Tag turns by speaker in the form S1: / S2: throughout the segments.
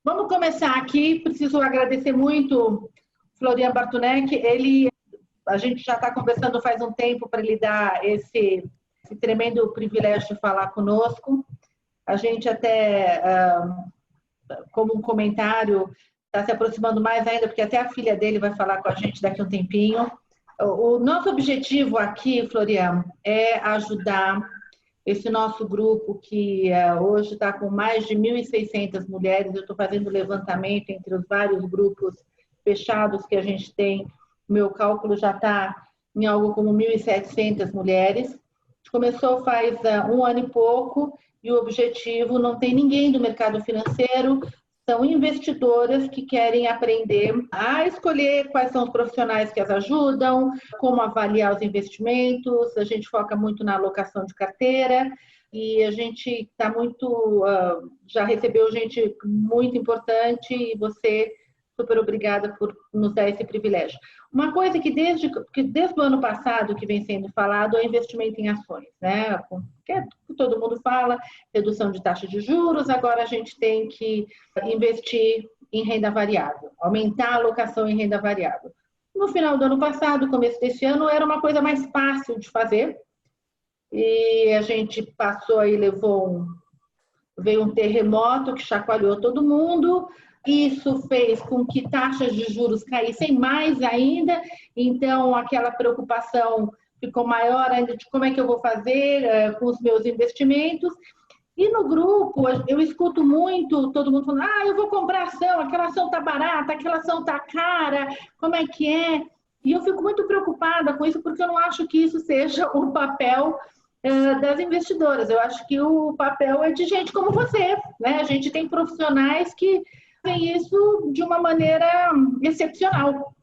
S1: Vamos começar aqui. Preciso agradecer muito Florian Bartunek. A gente já está conversando faz um tempo para ele dar esse tremendo privilégio de falar conosco. A gente até, como um comentário, está se aproximando mais ainda, porque até a filha dele vai falar com a gente daqui a um tempinho. O nosso objetivo aqui, Florian, é ajudar esse nosso grupo que hoje está com mais de 1.600 mulheres. Eu estou fazendo levantamento entre os vários grupos fechados que a gente tem. O meu cálculo já está em algo como 1.700 mulheres. A gente começou faz um ano e pouco e o objetivo não tem ninguém do mercado financeiro. São investidoras que querem aprender a escolher quais são os profissionais que as ajudam, como avaliar os investimentos. A gente foca muito na alocação de carteira e a gente está muito, já recebeu gente muito importante e você, super obrigada por nos dar esse privilégio. Uma coisa que desde o ano passado que vem sendo falado é investimento em ações, né? Que todo mundo fala, redução de taxa de juros, agora a gente tem que investir em renda variável, aumentar a alocação em renda variável. No final do ano passado, começo desse ano, era uma coisa mais fácil de fazer e a gente passou aí, veio um terremoto que chacoalhou todo mundo. Isso fez com que taxas de juros caíssem mais ainda, então aquela preocupação ficou maior ainda de como é que eu vou fazer com os meus investimentos. E no grupo, eu escuto muito todo mundo falando, eu vou comprar ação, aquela ação está barata, aquela ação está cara, como é que é? E eu fico muito preocupada com isso, porque eu não acho que isso seja o papel das investidoras. Eu acho que o papel é de gente como você, né? A gente tem profissionais que fazem isso de uma maneira excepcional.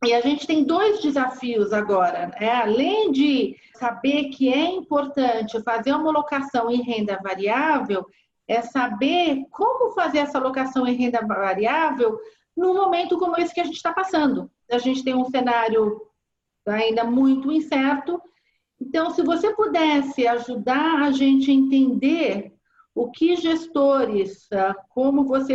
S1: E a gente tem dois desafios agora, né? Além de saber que é importante fazer uma alocação em renda variável, é saber como fazer essa alocação em renda variável num momento como esse que a gente está passando. A gente tem um cenário ainda muito incerto. Então, se você pudesse ajudar a gente a entender o que gestores,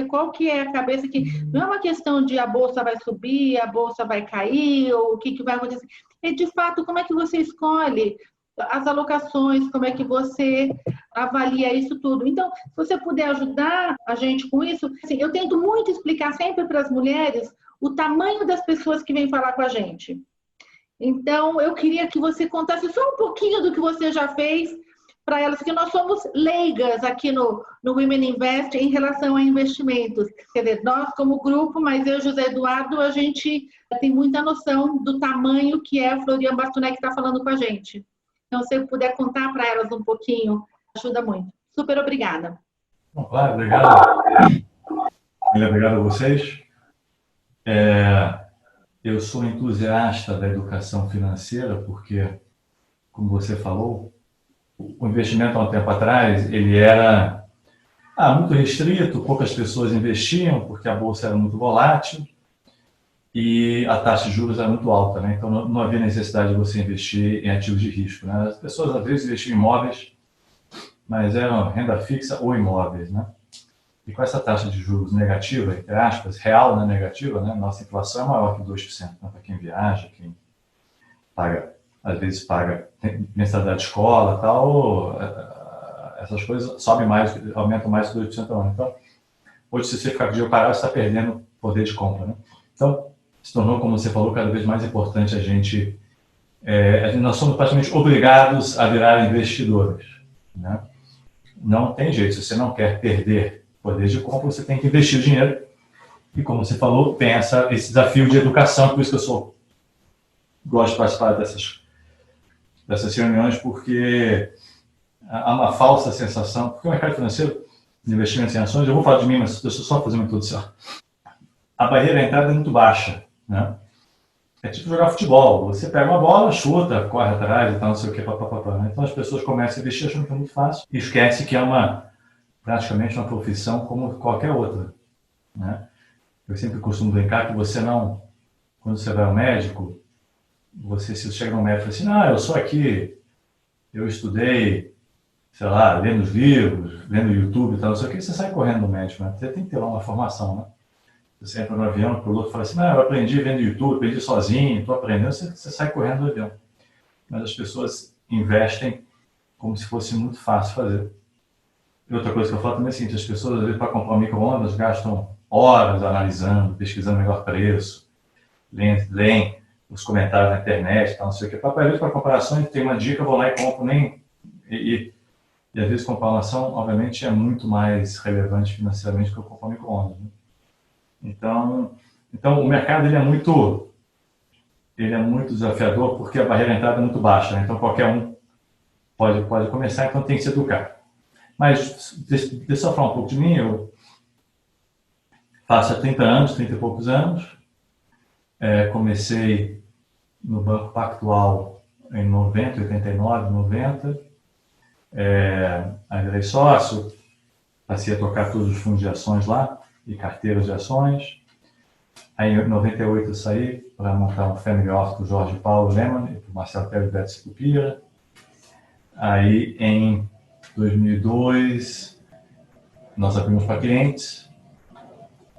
S1: qual que é a cabeça que não é uma questão de a bolsa vai subir, a bolsa vai cair, ou o que vai acontecer. É de fato como é que você escolhe as alocações, como é que você avalia isso tudo. Então, se você puder ajudar a gente com isso, assim, eu tento muito explicar sempre para as mulheres o tamanho das pessoas que vêm falar com a gente. Então, eu queria que você contasse só um pouquinho do que você já fez para elas, porque nós somos leigas aqui no Women Invest em relação a investimentos. Quer dizer, nós como grupo, mas eu, José Eduardo, a gente tem muita noção do tamanho que é a Florian Bartunek que está falando com a gente. Então, se eu puder contar para elas um pouquinho, ajuda muito. Super obrigada.
S2: Bom, claro, obrigado. Obrigado a vocês. Eu sou entusiasta da educação financeira porque, como você falou, o investimento há um tempo atrás, ele era muito restrito, poucas pessoas investiam porque a bolsa era muito volátil e a taxa de juros era muito alta, né? Então não havia necessidade de você investir em ativos de risco, né? As pessoas às vezes investiam em imóveis, mas eram renda fixa ou imóveis, né? E com essa taxa de juros negativa, entre aspas, real, né, negativa, né? Nossa inflação é maior que 2%, né? Para quem viaja, quem paga, às vezes paga mensalidade de escola, tal, essas coisas sobem mais, aumentam mais de 2% ao ano. Então, hoje, se você ficar com o dinheiro parado, você está perdendo poder de compra, né? Então, se tornou, como você falou, cada vez mais importante a gente... nós somos praticamente obrigados a virar investidores, né? Não tem jeito, se você não quer perder poder de compra, você tem que investir o dinheiro. E, como você falou, tem esse desafio de educação, por isso que eu gosto de participar dessas reuniões, porque há uma falsa sensação, porque o mercado financeiro, de investimentos em ações, eu vou falar de mim, mas deixa eu só fazer uma introdução. A barreira de entrada é muito baixa, né? É tipo jogar futebol, você pega uma bola, chuta, corre atrás e tal, não sei o que, papapá, né? Então as pessoas começam a investir achando que é muito fácil e esquece que é praticamente uma profissão como qualquer outra, né? Eu sempre costumo brincar que quando você vai ao médico, se chega no médico e fala assim, eu sou aqui, eu estudei sei lá, lendo os livros, vendo YouTube e tal, não sei o que, você sai correndo do médico, né? Você tem que ter lá uma formação, né? Você entra no avião, o piloto fala assim, não, eu aprendi vendo YouTube, aprendi sozinho, estou aprendendo, você sai correndo do avião. Mas as pessoas investem como se fosse muito fácil fazer. E outra coisa que eu falo também é o seguinte, as pessoas, às vezes, para comprar um micro-ondas, gastam horas analisando, pesquisando o melhor preço, leem os comentários na internet, tal, não sei o que. Para comparações, tem uma dica, eu vou lá e compro, e às vezes comprar uma ação, obviamente, é muito mais relevante financeiramente que eu comprar um micro-ondas. Né? Então, o mercado ele é muito desafiador porque a barreira de entrada é muito baixa. Né? Então, qualquer um pode começar, então tem que se educar. Mas, deixa eu só falar um pouco de mim. Eu faço há 30 anos, 30 e poucos anos. Comecei no Banco Pactual em 90, 89, 90. Aí virei sócio, passei a tocar todos os fundos de ações lá e carteiras de ações. Aí em 98 eu saí para montar um family office com o Jorge Paulo Lehmann e com o Marcelo Pérez Betis Cupira. Aí em 2002 nós abrimos para clientes,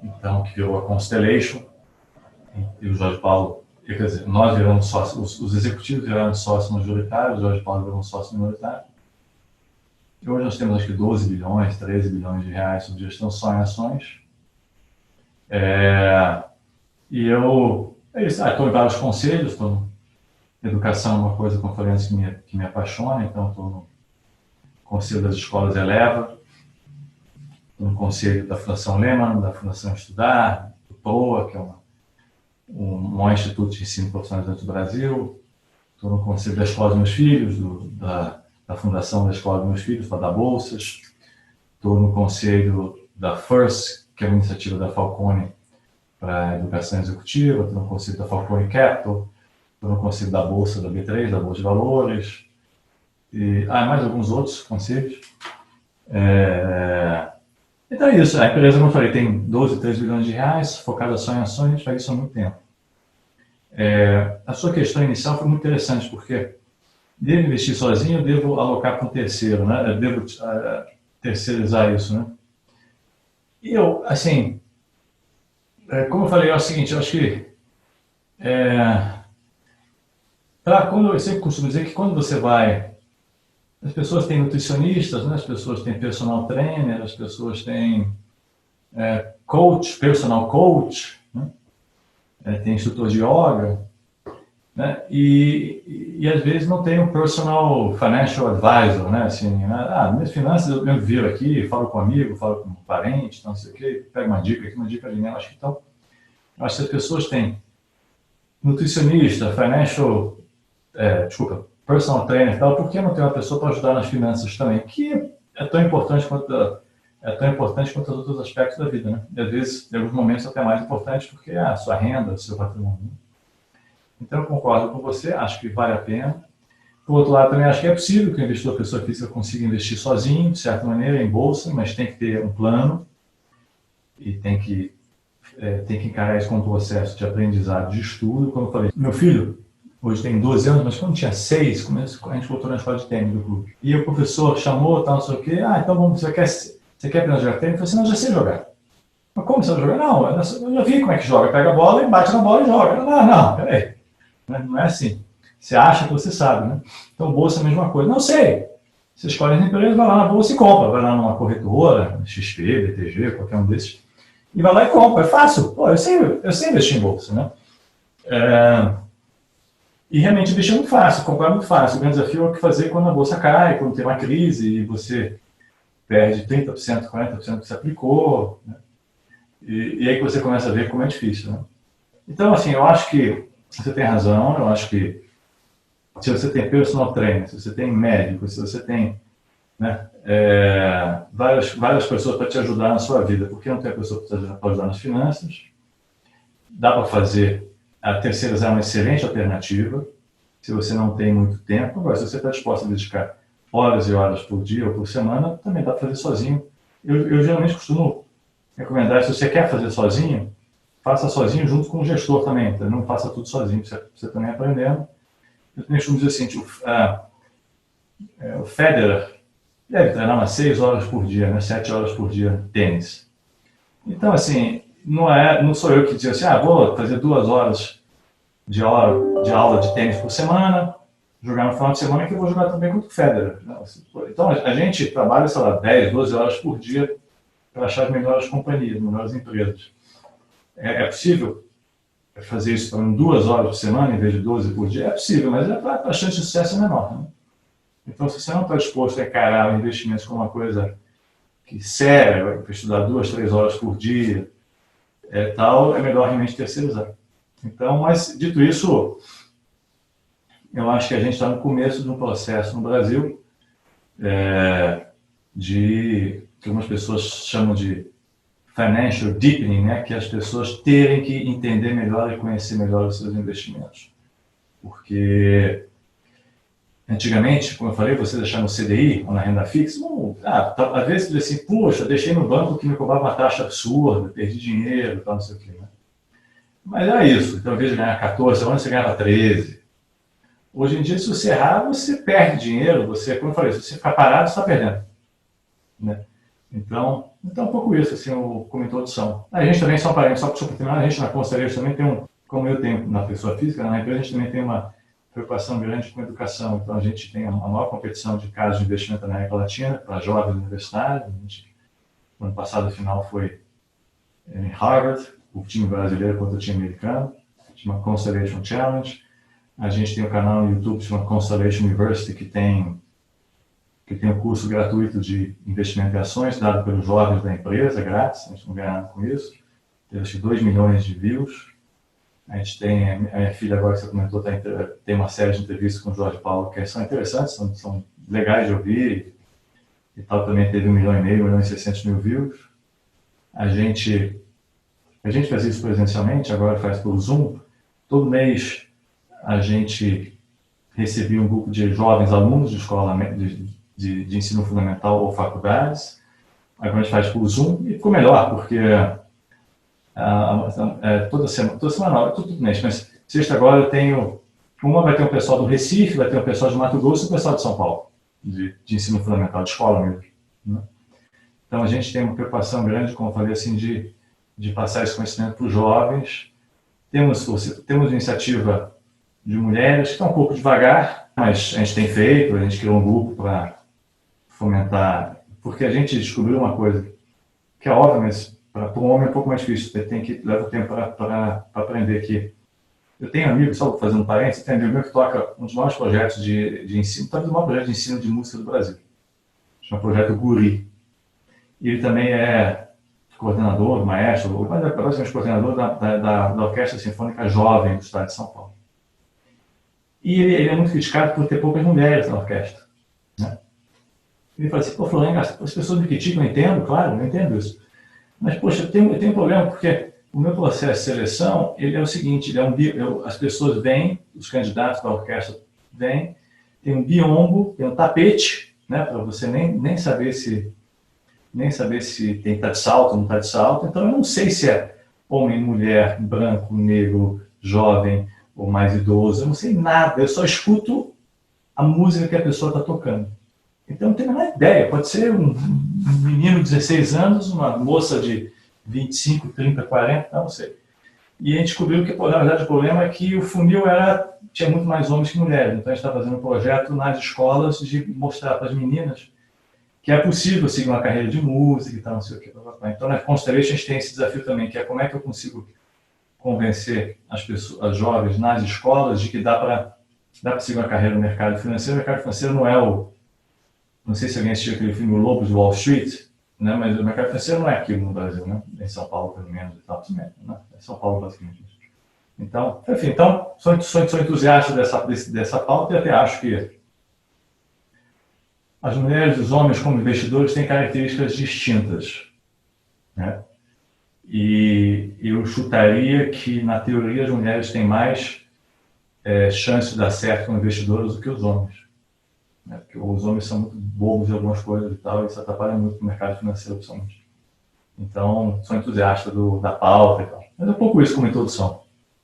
S2: então que virou a Constellation, e o Jorge Paulo, quer dizer, nós viramos sócios, os executivos viraram sócios majoritários, o Jorge Paulo virou um sócio minoritário. E hoje nós temos acho que 12 bilhões, 13 bilhões de reais sob gestão só em ações. E eu estou em vários conselhos, educação é uma coisa, como eu falei antes, que me apaixona, então estou no Conselho das Escolas Eleva, no Conselho da Fundação Lehmann, da Fundação Estudar, do PROA, que é um maior instituto de ensino profissionalizante do Brasil, estou no Conselho da Escola dos Meus Filhos, da Fundação da Escola dos Meus Filhos, para dar bolsas, estou no Conselho da FIRST, que é uma iniciativa da Falcone para a educação executiva, estou no Conselho da Falcone Capital, estou no Conselho da Bolsa da B3, da Bolsa de Valores, e mais alguns outros conselhos. Então é isso, a empresa, como eu falei, tem 12, 13 bilhões de reais, focada só em ações, a gente faz isso há muito tempo. A sua questão inicial foi muito interessante, porque devo investir sozinho, eu devo alocar para um terceiro, né? Eu devo terceirizar isso, né? E eu, assim, como eu falei, é o seguinte, eu acho que eu sempre costumo dizer que quando você vai, as pessoas têm nutricionistas, né? As pessoas têm personal trainer, as pessoas têm personal coach, né? Tem instrutor de yoga, né? E às vezes não tem um personal financial advisor, né? Assim, minhas finanças eu viro aqui, falo com um amigo, falo com um parente, não sei o quê, pego uma dica aqui, uma dica ali, né? Eu acho que as pessoas têm nutricionista, personal trainer e tal, por que não tem uma pessoa para ajudar nas finanças também? Que é tão importante quanto os outros aspectos da vida, né? E às vezes, em alguns momentos, até mais importante porque a sua renda, o seu patrimônio. Então, eu concordo com você, acho que vale a pena. Por outro lado, também acho que é possível que o investidor, pessoa física, consiga investir sozinho, de certa maneira, em bolsa, mas tem que ter um plano e tem que encarar isso como um processo de aprendizado, de estudo. Como eu falei, meu filho hoje tem 12 anos, mas quando tinha 6, a gente voltou na escola de tênis do clube. E o professor chamou, tal, não sei o quê, então vamos, você quer aprender a jogar tênis? Eu falei assim, não, eu já sei jogar. Mas como você vai jogar? Não, eu já vi como é que joga. Pega a bola e bate na bola e joga. Não, peraí. Não é assim. Você acha que você sabe, né? Então, bolsa é a mesma coisa. Não sei. Você escolhe a empresa, vai lá na bolsa e compra. Vai lá numa corretora, XP, BTG, qualquer um desses, e vai lá e compra. É fácil. Pô, eu sei investir em bolsa, né? E realmente investir é muito fácil, comprar é muito fácil. O grande desafio é o que fazer quando a bolsa cai, quando tem uma crise e você perde 30%, 40% do que você aplicou, né? E aí que você começa a ver como é difícil, né? Então, assim, eu acho que você tem razão, eu acho que se você tem personal trainer, se você tem médico, se você tem, né, várias pessoas para te ajudar na sua vida, porque não tem a pessoa para te ajudar nas finanças, dá para fazer, a terceirizar é uma excelente alternativa, se você não tem muito tempo. Agora, se você está disposto a dedicar horas e horas por dia ou por semana, também dá para fazer sozinho. Eu geralmente costumo recomendar, se você quer fazer sozinho, faça sozinho junto com o gestor também, então não faça tudo sozinho, você também aprendendo. Eu também costumo dizer assim, o Federer, deve treinar umas 6 horas por dia, né? 7 horas por dia tênis. Então, assim, não sou eu que digo assim, vou fazer 2 horas de aula de tênis por semana, jogar no final de semana que eu vou jogar também contra o Federer. Então, a gente trabalha, sei lá, 10, 12 horas por dia para achar as melhores companhias, melhores empresas. É possível fazer isso em 2 horas por semana, em vez de 12 por dia? É possível, mas a chance de sucesso é menor. Né? Então, se você não está disposto a encarar o investimento como uma coisa que séria, para estudar 2, 3 horas por dia, é melhor realmente terceirizar. Então, mas, dito isso, eu acho que a gente está no começo de um processo no Brasil de que algumas pessoas chamam de financial deepening, né? Que as pessoas terem que entender melhor e conhecer melhor os seus investimentos. Porque antigamente, como eu falei, você deixar no CDI ou na renda fixa, às vezes você diz assim, puxa, deixei no banco que me cobrava uma taxa absurda, perdi dinheiro, tal, não sei o quê. Né? Mas era isso. Então, ao invés de ganhar 14 anos, você ganhava 13. Hoje em dia, se você errar, você perde dinheiro. Você, como eu falei, se você ficar parado, você está perdendo. Né? Então, um pouco isso, assim, como introdução. A gente também, só para terminar, a gente na Constellation também tem como eu tenho na pessoa física, na empresa a gente também tem uma preocupação grande com educação. Então, a gente tem a maior competição de casos de investimento na América Latina para jovens universitários. No ano passado, a final foi em Harvard, o time brasileiro contra o time americano, chama Constellation Challenge. A gente tem um canal no YouTube chamado Constellation University, que tem um curso gratuito de investimento em ações, dado pelos jovens da empresa, grátis, a gente não ganha nada com isso. Teve acho que 2 milhões de views. A gente tem, a minha filha agora que você comentou, tem uma série de entrevistas com o Jorge Paulo que são interessantes, são legais de ouvir. E tal, também teve 1,5 milhão, 1,6 milhão views. A gente faz isso presencialmente, agora faz pelo Zoom. Todo mês a gente recebia um grupo de jovens alunos de escola de ensino fundamental ou faculdades. Agora a gente faz por Zoom e ficou melhor, porque toda semana, tudo mês, mas sexta agora eu tenho, vai ter um pessoal do Recife, vai ter um pessoal de Mato Grosso e um pessoal de São Paulo, de ensino fundamental, de escola mesmo. Né? Então a gente tem uma preocupação grande, como eu falei, assim, de passar esse conhecimento para os jovens. Temos iniciativa de mulheres que estão um pouco devagar, mas a gente tem feito, a gente criou um grupo para fomentar, porque a gente descobriu uma coisa que é óbvia, mas para um homem é um pouco mais difícil, leva tempo para aprender que eu tenho amigos, só fazendo um parênteses, tem amigo meu que toca um dos maiores projetos de ensino, está fazendo o maior projeto de ensino de música do Brasil, chama Projeto Guri, e ele também é coordenador, maestro, mas é basicamente coordenador da Orquestra Sinfônica Jovem do Estado de São Paulo. E ele é muito criticado por ter poucas mulheres na orquestra. Né? Ele fala assim, Florian, as pessoas me criticam, eu entendo, claro, eu entendo isso. Mas, poxa, eu tenho um problema, porque o meu processo de seleção, ele é o seguinte, as pessoas vêm, os candidatos da orquestra vêm, tem um biombo, tem um tapete, né, para você nem saber se tem que estar de salto ou não está de salto. Então, eu não sei se é homem, mulher, branco, negro, jovem ou mais idoso. Eu não sei nada. Eu só escuto a música que a pessoa está tocando. Então, não tenho a menor ideia. Pode ser um menino de 16 anos, uma moça de 25, 30, 40, não sei. E a gente descobriu que, na verdade, o problema é que o funil tinha muito mais homens que mulheres. Então, a gente está fazendo um projeto nas escolas de mostrar para as meninas que é possível seguir uma carreira de música e tal, não sei o que. Então, na Constellation, a gente tem esse desafio também, que é como é que eu consigo convencer as jovens nas escolas de que dá para seguir uma carreira no mercado financeiro. O mercado financeiro não é não sei se alguém assistiu aquele filme O Lobo de Wall Street, né? Mas o mercado financeiro não é aquilo no Brasil, né? Em São Paulo, pelo menos, e tal, né? É São Paulo, basicamente. Então, enfim, sou entusiasta dessa pauta e até acho que as mulheres e os homens como investidores têm características distintas. Né? E eu chutaria que, na teoria, as mulheres têm mais chance de dar certo como investidoras do que os homens. Né? Porque os homens são muito bobos em algumas coisas e tal, e isso atrapalha muito o mercado financeiro, principalmente. Então, sou entusiasta da pauta e tal. Mas é um pouco isso como introdução.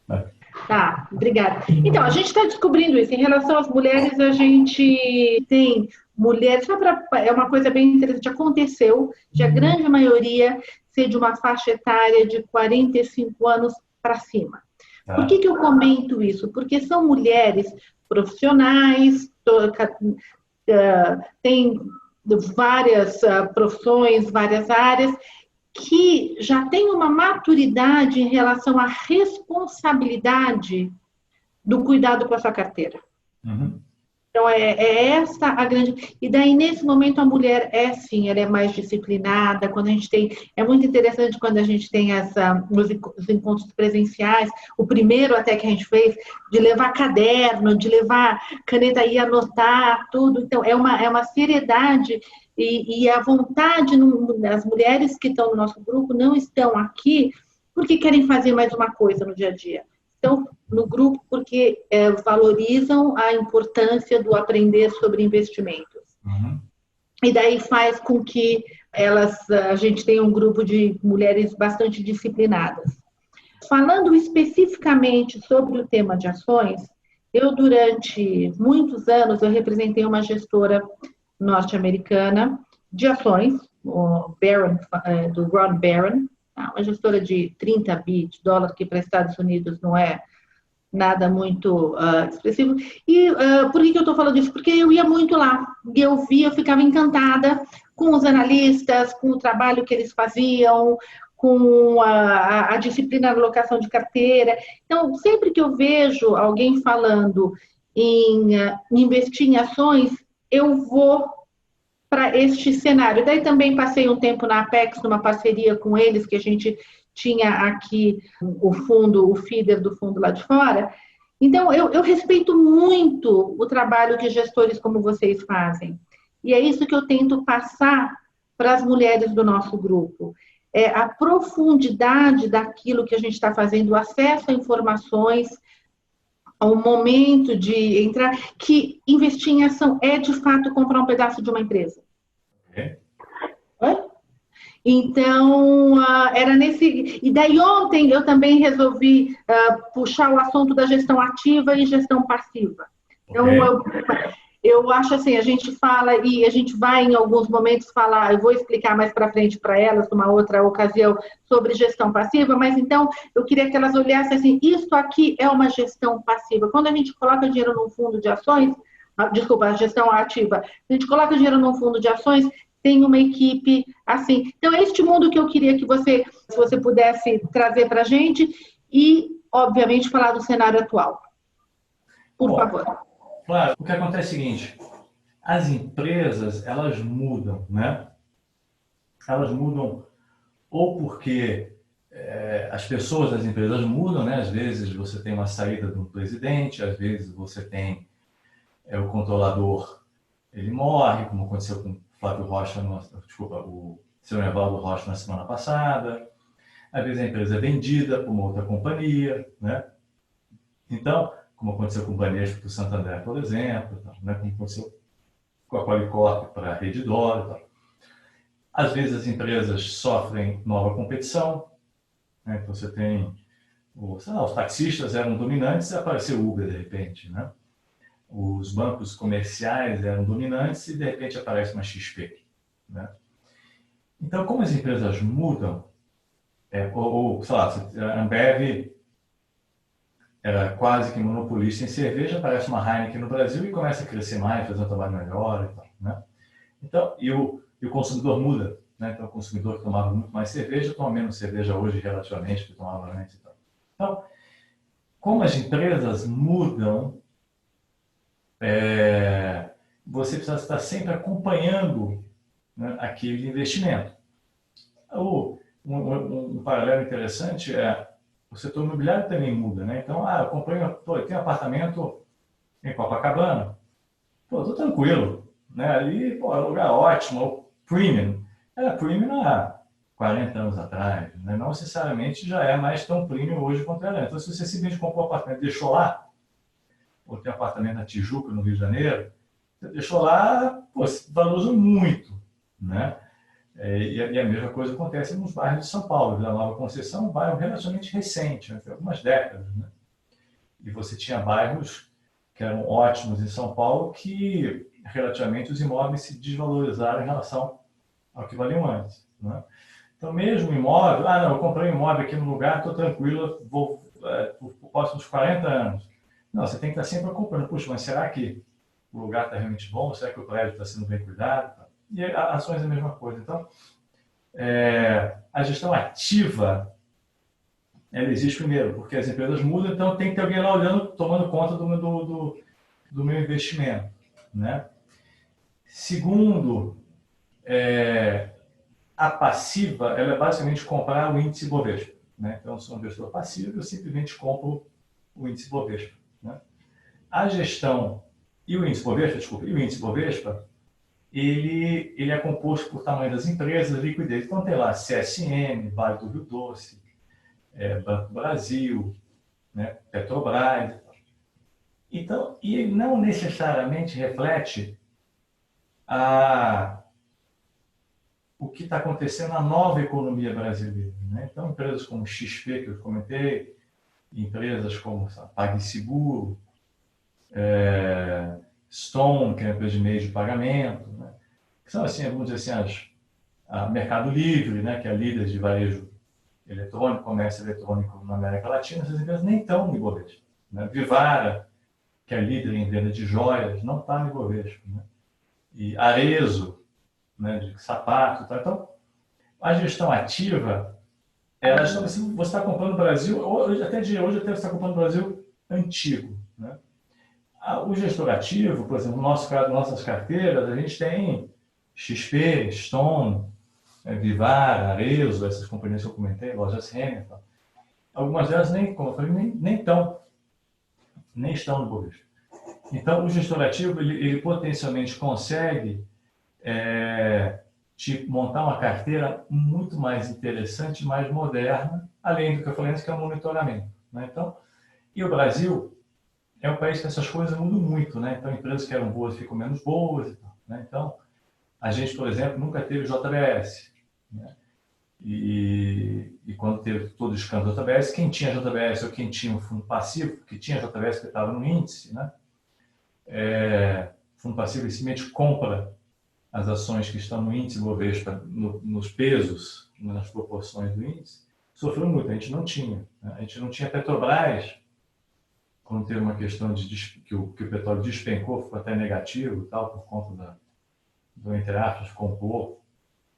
S2: Né?
S1: Tá, obrigada. Então, a gente está descobrindo isso. Em relação às mulheres, a gente tem mulheres, é uma coisa bem interessante, aconteceu de a grande maioria ser de uma faixa etária de 45 anos para cima. Por que eu comento isso? Porque são mulheres profissionais, têm várias profissões, várias áreas, que já têm uma maturidade em relação à responsabilidade do cuidado com a sua carteira.
S2: Uhum.
S1: Então, é essa a grande... E daí, nesse momento, a mulher sim, ela é mais disciplinada. Quando a gente tem... É muito interessante quando a gente tem os encontros presenciais, o primeiro até que a gente fez, de levar caderno, de levar caneta e anotar tudo. Então, é uma seriedade e a vontade... As mulheres que estão no nosso grupo não estão aqui porque querem fazer mais uma coisa no dia a dia. Estão no grupo porque valorizam a importância do aprender sobre investimentos.
S2: Uhum.
S1: E daí faz com que a gente tenha um grupo de mulheres bastante disciplinadas. Falando especificamente sobre o tema de ações, durante muitos anos, eu representei uma gestora norte-americana de ações, do Ron Barron, uma gestora de 30 bi de dólar, que para Estados Unidos não é nada muito expressivo. E por que eu estou falando disso? Porque eu ia muito lá. E eu ficava encantada com os analistas, com o trabalho que eles faziam, com a disciplina de alocação de carteira. Então, sempre que eu vejo alguém falando em investir em ações, eu vou para este cenário. Daí também passei um tempo na Apex, numa parceria com eles, que a gente tinha aqui o fundo, o feeder do fundo lá de fora. Então, eu respeito muito o trabalho que gestores como vocês fazem. E é isso que eu tento passar para as mulheres do nosso grupo. É a profundidade daquilo que a gente está fazendo, o acesso a informações, ao momento de entrar, que investir em ação é, de fato, comprar um pedaço de uma empresa. Então, era nesse... E daí ontem eu também resolvi puxar o assunto da gestão ativa e gestão passiva. Então, eu acho assim, a gente fala e a gente vai em alguns momentos falar, eu vou explicar mais para frente para elas, numa outra ocasião, sobre gestão passiva, mas então eu queria que elas olhassem assim, isso aqui é uma gestão passiva. Quando a gente coloca dinheiro num fundo de ações, desculpa, a gestão ativa, a gente coloca dinheiro num fundo de ações, tem uma equipe assim. Então, é este mundo que eu queria que se você pudesse trazer para a gente e, obviamente, falar do cenário atual. Por favor.
S2: Claro, o que acontece é o seguinte, as empresas, elas mudam, né? Elas mudam ou porque as pessoas das empresas mudam, né? Às vezes você tem uma saída de um presidente, às vezes você tem o controlador, ele morre, como aconteceu com o Flávio Rocha, o seu Evaldo Rocha na semana passada. Às vezes a empresa é vendida por uma outra companhia, né? Então, como aconteceu com o Banesco para o Santander, por exemplo, né? Como aconteceu com a Qualicorp para a Rede D'Or. Às vezes as empresas sofrem nova competição, né? Então você tem, os taxistas eram dominantes e apareceu o Uber de repente, né? Os bancos comerciais eram dominantes e de repente aparece uma XP, né? Então, como as empresas mudam, sei lá, a Ambev era quase que monopolista em cerveja, aparece uma Heineken no Brasil e começa a crescer mais, fazer um trabalho melhor e tal, né? Então, e o consumidor muda, né? Então, o consumidor que tomava muito mais cerveja toma menos cerveja hoje relativamente do que tomava antes e tal. Então, como as empresas mudam, você precisa estar sempre acompanhando, né, aquele investimento. Um paralelo interessante o setor imobiliário também muda, né? Então, eu comprei, eu tenho um apartamento em Copacabana, tô tranquilo, né? Ali, é um lugar ótimo, premium. Era premium há 40 anos atrás, né? Não necessariamente já é mais tão premium hoje quanto era. Então, se você simplesmente comprou um apartamento e deixou lá, ou tem um apartamento na Tijuca, no Rio de Janeiro, você deixou lá, valorizou muito, né? E a mesma coisa acontece nos bairros de São Paulo. Vila Nova Conceição é um bairro relativamente recente, né? Tem algumas décadas, né? E você tinha bairros que eram ótimos em São Paulo que relativamente os imóveis se desvalorizaram em relação ao que valiam antes, né? Então, mesmo imóvel, não, eu comprei um imóvel aqui no lugar, estou tranquilo, vou por próximos 40 anos. Não, você tem que estar sempre acompanhando. Puxa, mas será que o lugar está realmente bom? Será que o prédio está sendo bem cuidado? E ações é a mesma coisa. Então, a gestão ativa, ela existe primeiro, porque as empresas mudam, então tem que ter alguém lá olhando, tomando conta do meu investimento, né? Segundo, a passiva, ela é basicamente comprar o índice Bovespa, né? Então, eu sou um investidor passivo, eu simplesmente compro o índice Bovespa, né? A gestão e o índice Bovespa, ele é composto por tamanho das empresas, liquidez. Então, tem lá CSN, Vale do Rio Doce, Banco do Brasil, né? Petrobras. Então, e ele não necessariamente reflete o que está acontecendo na nova economia brasileira, né? Então, empresas como XP, que eu comentei, empresas como PagSeguro, Stone, que é uma empresa de meio de pagamento, né? Que são, assim, vamos dizer assim, a Mercado Livre, né? Que é a líder de varejo eletrônico, comércio eletrônico na América Latina. Essas empresas nem estão no Ibovespa, né? Vivara, que é líder em venda de joias, não está no Ibovespa, né? E Arezzo, né, de sapato, tá? Então, a gestão ativa, você está comprando no Brasil, hoje até você está comprando no Brasil antigo, né? O gestor ativo, por exemplo, no nosso caso, nossas carteiras, a gente tem XP, Stone, Vivara, Arezzo, essas companhias que eu comentei, lojas Renner, tá? Algumas delas como eu falei, nem estão no Bovespa. Então, o gestor ativo, ele potencialmente consegue montar uma carteira muito mais interessante, mais moderna, além do que eu falei antes, que é o monitoramento, né? Então, e o Brasil é um país que essas coisas mudam muito, né? Então, empresas que eram boas ficam menos boas, né? Então, a gente, por exemplo, nunca teve JBS, né? E quando teve todo o escândalo da JBS, quem tinha JBS ou quem tinha um fundo passivo, que tinha JBS que estava no índice, né? Fundo passivo, ele simplesmente compra as ações que estão no índice Bovespa, nos pesos, nas proporções do índice, sofreu muito. A gente não tinha, né? A gente não tinha Petrobras, quando teve uma questão que o petróleo despencou, ficou até negativo e tal, por conta do, entre aspas, complô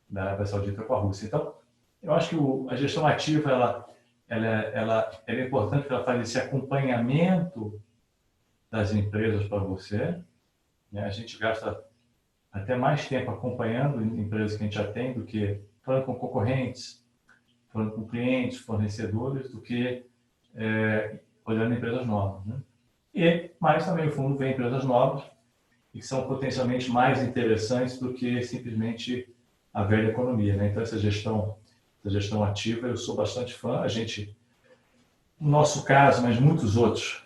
S2: da Arábia Saudita com a Rússia. Então, eu acho que a gestão ativa, ela é importante para ela fazer esse acompanhamento das empresas para você, né? A gente gasta até mais tempo acompanhando empresas que a gente já tem do que falando com concorrentes, falando com clientes, fornecedores, do que olhando empresas novas, né? Mas também o fundo vê empresas novas e que são potencialmente mais interessantes do que simplesmente a velha economia, né? Então, essa gestão ativa, eu sou bastante fã. A gente, no nosso caso, mas muitos outros,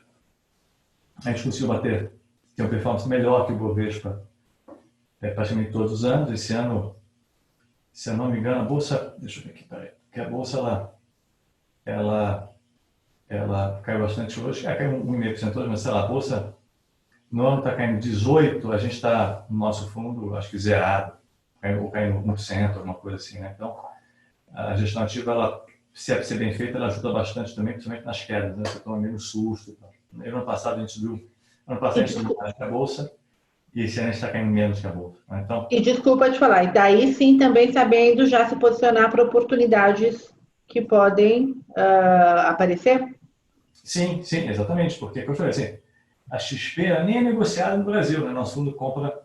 S2: a gente conseguiu ter uma performance melhor que o Bovespa praticamente todos os anos. Esse ano, se eu não me engano, a Bolsa, deixa eu ver aqui, peraí, que a Bolsa, ela caiu bastante hoje, caiu 1,5% hoje, mas sei lá, a Bolsa no ano está caindo 18%, a gente está, no nosso fundo, acho que zerado, ou caindo 1%, alguma coisa assim, né? Então, a gestão ativa, ela, se é ser bem feita, ela ajuda bastante também, principalmente nas quedas, né? Você toma menos susto. No ano passado, a gente subiu, a gente subiu mais que a Bolsa, e esse ano a gente está caindo menos que a Bolsa, né? Então,
S1: e desculpa te falar, e daí sim também sabendo já se posicionar para oportunidades que podem aparecer?
S2: sim, exatamente, porque, como eu falei assim, a XP ela nem é negociada no Brasil, né? Nosso fundo compra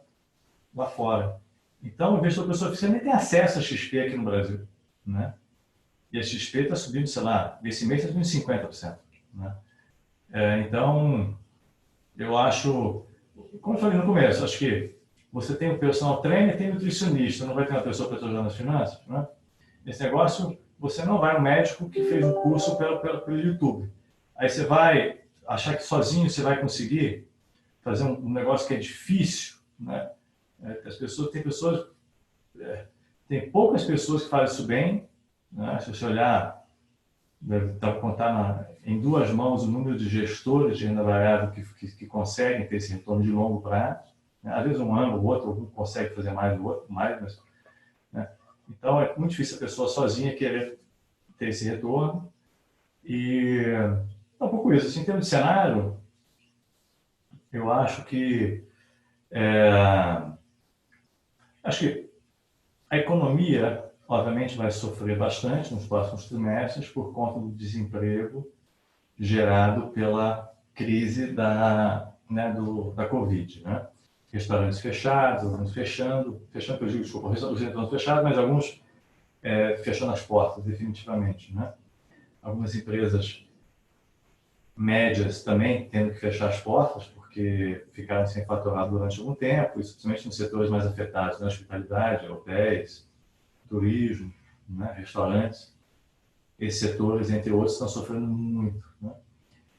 S2: lá fora. Então, o investidor pessoa física nem tem acesso a XP aqui no Brasil, né? E a XP está subindo, sei lá, esse mês está subindo 50%, né? Então, eu acho, como eu falei no começo, acho que você tem o personal trainer, tem nutricionista, não vai ter uma pessoa para te ajudar nas finanças, né? Esse negócio, você não vai ao médico que fez um curso pelo YouTube. Aí você vai achar que sozinho você vai conseguir fazer um negócio que é difícil, né? Tem poucas pessoas que fazem isso bem, né? Se você olhar, deve contar em duas mãos o número de gestores de renda variável que conseguem ter esse retorno de longo prazo, né? Às vezes um ama o outro, um consegue fazer mais do outro, mais, mas, né? Então é muito difícil a pessoa sozinha querer ter esse retorno. E é um pouco isso. Assim, em termos de cenário, eu acho que acho que a economia, obviamente, vai sofrer bastante nos próximos trimestres por conta do desemprego gerado pela crise da Covid, né? Restaurantes fechados, alguns fechando, que eu digo, desculpa, os restaurantes fechados, mas alguns fechando as portas definitivamente, né? Algumas empresas médias também tendo que fechar as portas porque ficaram sem faturar durante algum tempo, especialmente nos setores mais afetados, na hospitalidade, hotéis, turismo, né? Restaurantes. Esses setores, entre outros, estão sofrendo muito, né?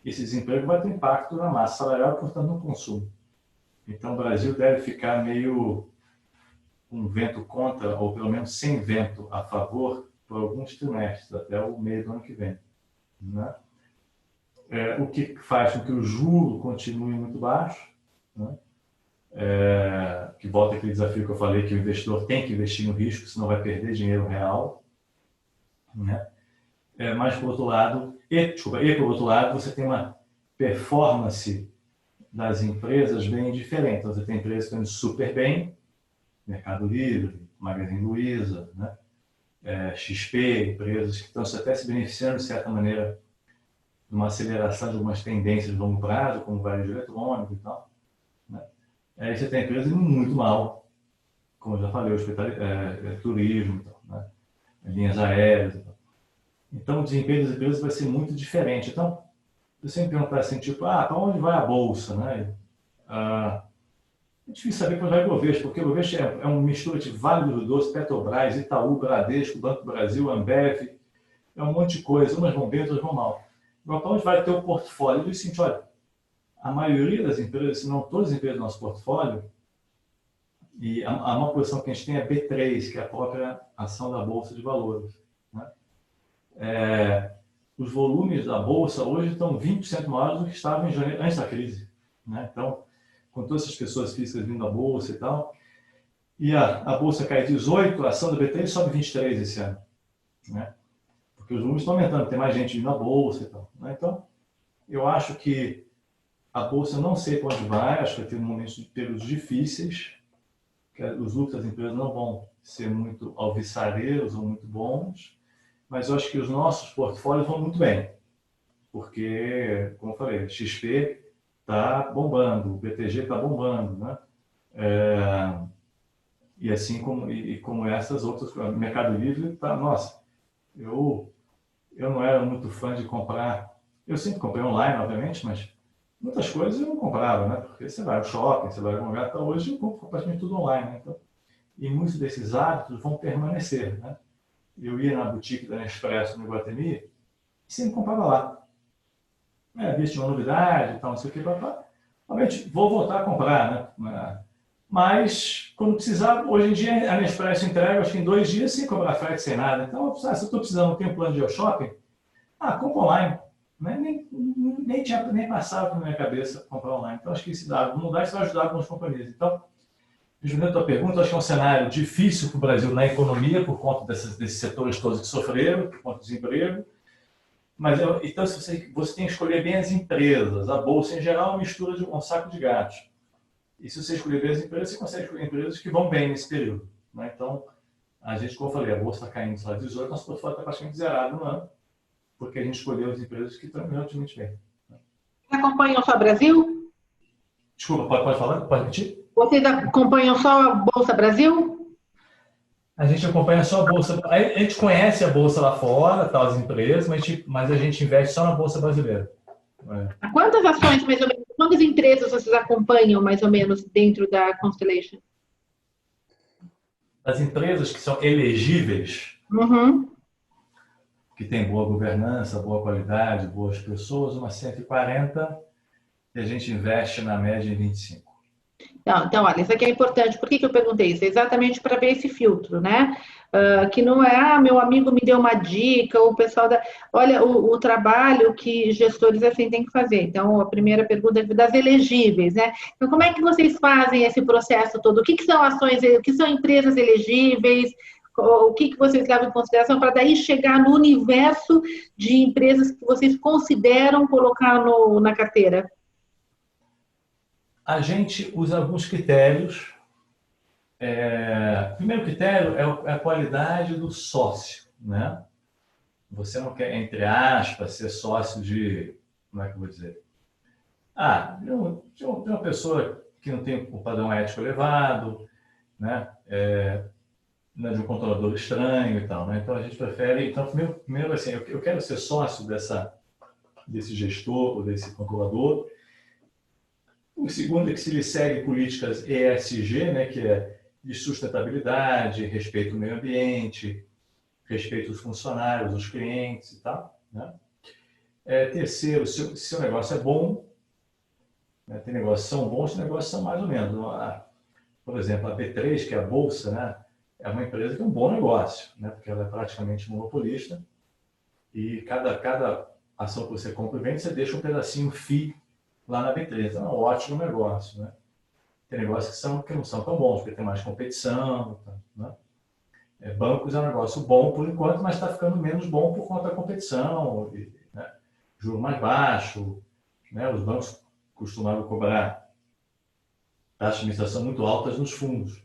S2: Esse desemprego vai ter impacto na massa salarial e, portanto, no consumo. Então, o Brasil deve ficar meio um vento contra, ou pelo menos sem vento a favor, por alguns trimestres, até o meio do ano que vem, né? O que faz com que o juro continue muito baixo, né? Que volta aquele desafio que eu falei, que o investidor tem que investir no risco, senão vai perder dinheiro real, né? Mas, por outro lado, por outro lado, você tem uma performance das empresas bem diferente. Então, você tem empresas que estão indo super bem, Mercado Livre, Magazine Luiza, né? XP, empresas que estão até se beneficiando, de certa maneira, de uma aceleração de algumas tendências de longo prazo, como o varejo eletrônico e tal, né? Aí você tem empresas indo muito mal, como eu já falei, turismo, e tal, né? Linhas aéreas e tal. Então, o desempenho das empresas vai ser muito diferente. Então, eu sempre perguntar assim, tipo, para onde vai a Bolsa, né? É difícil saber para onde vai o Bovespa, porque o Bovespa é uma mistura de Vale do Rio Doce, Petrobras, Itaú, Bradesco, Banco do Brasil, Ambev, é um monte de coisa, umas vão bem, outras vão mal. Agora, para onde vai ter o portfólio? Eu disse assim, olha, a maioria das empresas, se não todas as empresas do nosso portfólio, e a maior posição que a gente tem é B3, que é a própria ação da Bolsa de Valores, né? Os volumes da Bolsa hoje estão 20% maiores do que estavam em janeiro, antes da crise, né? Então, com todas essas pessoas físicas vindo da Bolsa e tal, e a Bolsa cai 18%, a ação da B3 sobe 23% esse ano, né? Porque os volumes estão aumentando, tem mais gente vindo na Bolsa e tal, né? Então, eu acho que a Bolsa não sei para onde vai, acho que vai ter momentos de períodos difíceis, que os lucros das empresas não vão ser muito alvissareiros ou muito bons, mas eu acho que os nossos portfólios vão muito bem, porque, como eu falei, XP está bombando, o BTG está bombando, né? E assim como essas outras, o Mercado Livre está, nossa, eu não era muito fã de comprar, eu sempre comprei online, obviamente, mas muitas coisas eu não comprava, né? Porque você vai ao shopping, você vai a algum lugar, então hoje eu compro praticamente tudo online, né? Então, e muitos desses hábitos vão permanecer, né? Eu ia na boutique da Nespresso no Iguatemi e sempre comprava lá. Via uma novidade e tal, não sei o que, obviamente vou voltar a comprar, né? Mas, quando precisar, hoje em dia a Nespresso entrega, acho que em 2 dias, sem cobrar frete, sem nada. Então, se eu estou precisando, não tenho plano de ir ao shopping, compra online. Né? Nem passava na minha cabeça comprar online. Então, acho que esse dado mudar, isso vai ajudar algumas companhias. Então, respondendo a tua pergunta, acho que é um cenário difícil para o Brasil na economia, por conta desses setores todos que sofreram, por conta do desemprego. Mas, então, você tem que escolher bem as empresas. A Bolsa, em geral, é uma mistura de um saco de gatos. E se você escolher bem as empresas, você consegue escolher empresas que vão bem nesse período, né? Então, a gente, como eu falei, a Bolsa está caindo só 18%, nosso portfólio está praticamente zerado no ano, porque a gente escolheu as empresas que estão relativamente bem.
S1: Vocês acompanham só Brasil?
S2: Desculpa, pode falar? Pode repetir?
S1: Vocês acompanham só a Bolsa Brasil?
S2: A gente acompanha só a Bolsa. A gente conhece a Bolsa lá fora, tá, as empresas, mas a gente investe só na Bolsa brasileira.
S1: Quantas ações, mais ou menos, quantas empresas vocês acompanham, mais ou menos, dentro da Constellation?
S2: As empresas que são elegíveis, que têm boa governança, boa qualidade, boas pessoas, umas 140, e a gente investe na média em 25.
S1: Então, olha, isso aqui é importante. Por que eu perguntei isso? Exatamente para ver esse filtro, né? Que não é, meu amigo me deu uma dica, ou o pessoal da. Olha, o trabalho que gestores assim têm que fazer. Então, a primeira pergunta é das elegíveis, né? Então, como é que vocês fazem esse processo todo? O que são ações, o que são empresas elegíveis? O que vocês levam em consideração para daí chegar no universo de empresas que vocês consideram colocar na carteira?
S2: A gente usa alguns critérios. Primeiro critério é a qualidade do sócio, né? Você não quer, entre aspas, ser sócio de, como é que eu vou dizer? De uma pessoa que não tem um padrão ético elevado, né? De um controlador estranho e tal, né? Então a gente prefere, então primeiro assim, eu quero ser sócio desse gestor ou desse controlador. O segundo é que se ele segue políticas ESG, né, que é de sustentabilidade, respeito ao meio ambiente, respeito aos funcionários, aos clientes e tal, né? Terceiro, se o negócio é bom, né, tem negócios que são bons, tem negócios que são mais ou menos. Por exemplo, a B3, que é a Bolsa, né, é uma empresa que é um bom negócio, né, porque ela é praticamente monopolista e cada ação que você compra e vende, você deixa um pedacinho FII lá na B3. Então é um ótimo negócio, né? Tem negócios que não são tão bons, porque tem mais competição, né? Bancos é um negócio bom por enquanto, mas está ficando menos bom por conta da competição, né? Juro mais baixo, né? Os bancos costumavam cobrar taxas de administração muito altas nos fundos.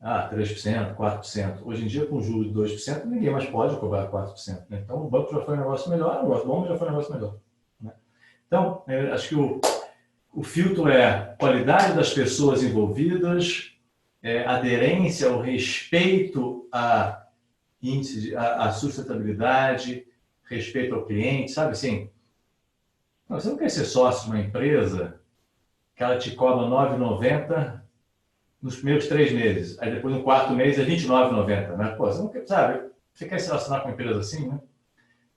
S2: 3%, 4%. Hoje em dia, com juros de 2%, ninguém mais pode cobrar 4%. Né? Então, o banco já foi um negócio melhor, o negócio bom já foi um negócio melhor. Né? Então, acho que o filtro é qualidade das pessoas envolvidas, aderência ao respeito a índice, a sustentabilidade, respeito ao cliente, sabe assim? Você não quer ser sócio de uma empresa que ela te cobra R$ 9,90 nos primeiros 3 meses, aí depois no quarto mês é R$ 29,90, né? Pô, você não quer, sabe? Você quer se relacionar com uma empresa assim, né?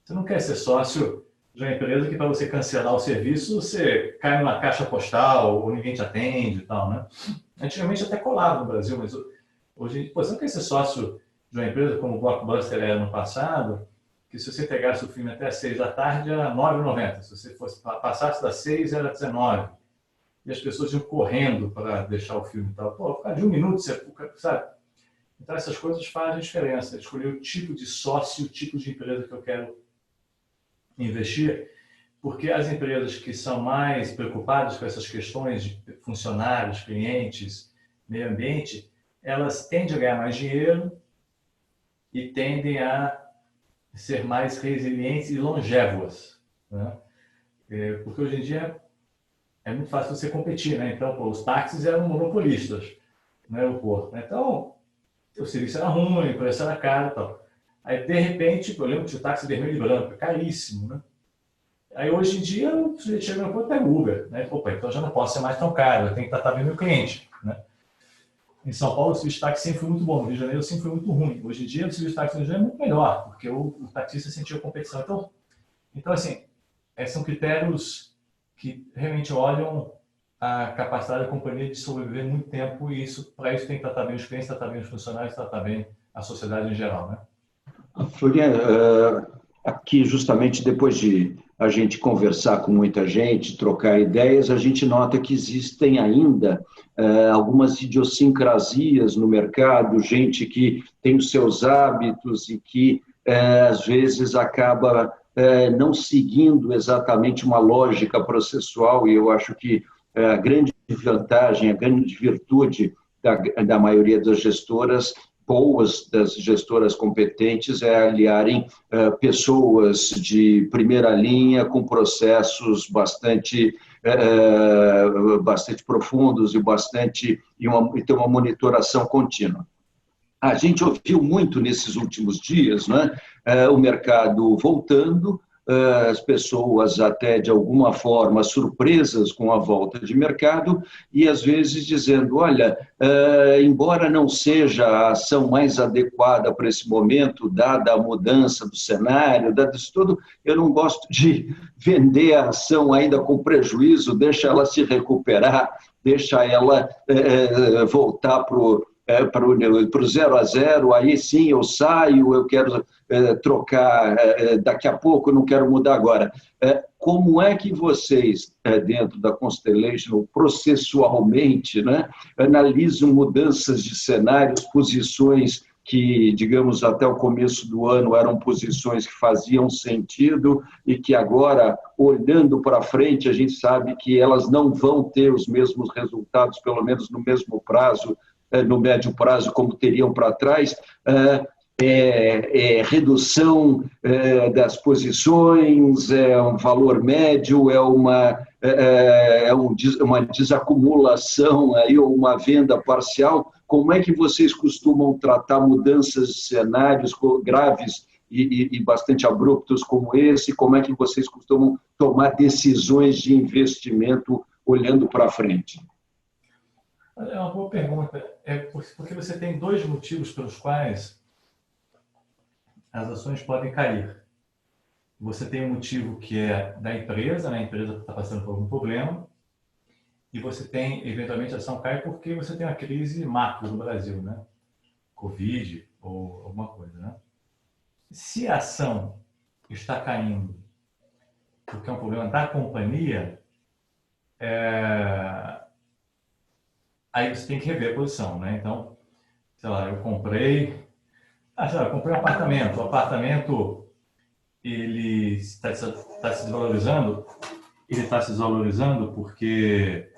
S2: Você não quer ser sócio de uma empresa que para você cancelar o serviço, você cai numa caixa postal ou ninguém te atende e tal, né? Antigamente até colava no Brasil, mas hoje, você não quer ser sócio de uma empresa como o Blockbuster era no passado, que se você pegasse o filme até às 6 da tarde era R$ 9,90, se você passasse das 6 era R$19. E as pessoas iam correndo para deixar o filme e tal. Pô, por causa de 1 minuto, você sabe? Então, essas coisas fazem diferença. Escolher o tipo de sócio, o tipo de empresa que eu quero investir, porque as empresas que são mais preocupadas com essas questões de funcionários, clientes, meio ambiente, elas tendem a ganhar mais dinheiro e tendem a ser mais resilientes e longevas, né? Porque hoje em dia é muito fácil você competir, né? Então, os táxis eram monopolistas no aeroporto. Então, o serviço era ruim, o preço era caro e tal. Aí, de repente, eu lembro que o táxi vermelho e branco, é caríssimo, né? Aí, hoje em dia, o sujeito chega no aeroporto e pega Uber, né? Opa, então já não posso ser mais tão caro, eu tenho que tratar bem meu cliente, né? Em São Paulo, o serviço de táxi sempre foi muito bom, no Rio de Janeiro sempre foi muito ruim. Hoje em dia, o serviço de táxi no Rio de Janeiro é muito melhor, porque o taxista sentiu a competição. Então assim, são critérios que realmente olham a capacidade da companhia de sobreviver muito tempo e para isso tem que tratar bem os clientes, tratar bem os funcionários, tratar bem a sociedade em geral, né?
S3: Florian, aqui justamente depois de a gente conversar com muita gente, trocar ideias, a gente nota que existem ainda algumas idiosincrasias no mercado, gente que tem os seus hábitos e que às vezes acaba não seguindo exatamente uma lógica processual, e eu acho que a grande vantagem, a grande virtude da maioria das gestoras boas, das gestoras competentes, é aliarem pessoas de primeira linha com processos bastante profundos e ter uma monitoração contínua. A gente ouviu muito nesses últimos dias, né, o mercado voltando, as pessoas até de alguma forma surpresas com a volta de mercado e às vezes dizendo, olha, embora não seja a ação mais adequada para esse momento, dada a mudança do cenário, dado isso tudo, eu não gosto de vender a ação ainda com prejuízo, deixa ela se recuperar, deixa ela voltar para o 0 a 0, aí sim eu saio, eu quero trocar daqui a pouco, não quero mudar agora. Como é que vocês, dentro da Constellation, processualmente, né, analisam mudanças de cenários, posições que, digamos, até o começo do ano eram posições que faziam sentido e que agora, olhando para frente, a gente sabe que elas não vão ter os mesmos resultados, pelo menos no mesmo prazo, no médio prazo, como teriam para trás, redução das posições, um valor médio, uma desacumulação, aí, ou uma venda parcial. Como é que vocês costumam tratar mudanças de cenários graves e bastante abruptos como esse? Como é que vocês costumam tomar decisões de investimento olhando para frente?
S2: É uma boa pergunta. Porque você tem dois motivos pelos quais as ações podem cair. Você tem um motivo que é da empresa, né? A empresa está passando por algum problema, e você tem, eventualmente, a ação cai porque você tem uma crise macro no Brasil, né? Covid ou alguma coisa, né? Se a ação está caindo porque é um problema da companhia, aí você tem que rever a posição, né? Então, sei lá, eu comprei um apartamento. O apartamento, ele está se desvalorizando. Ele está se desvalorizando porque,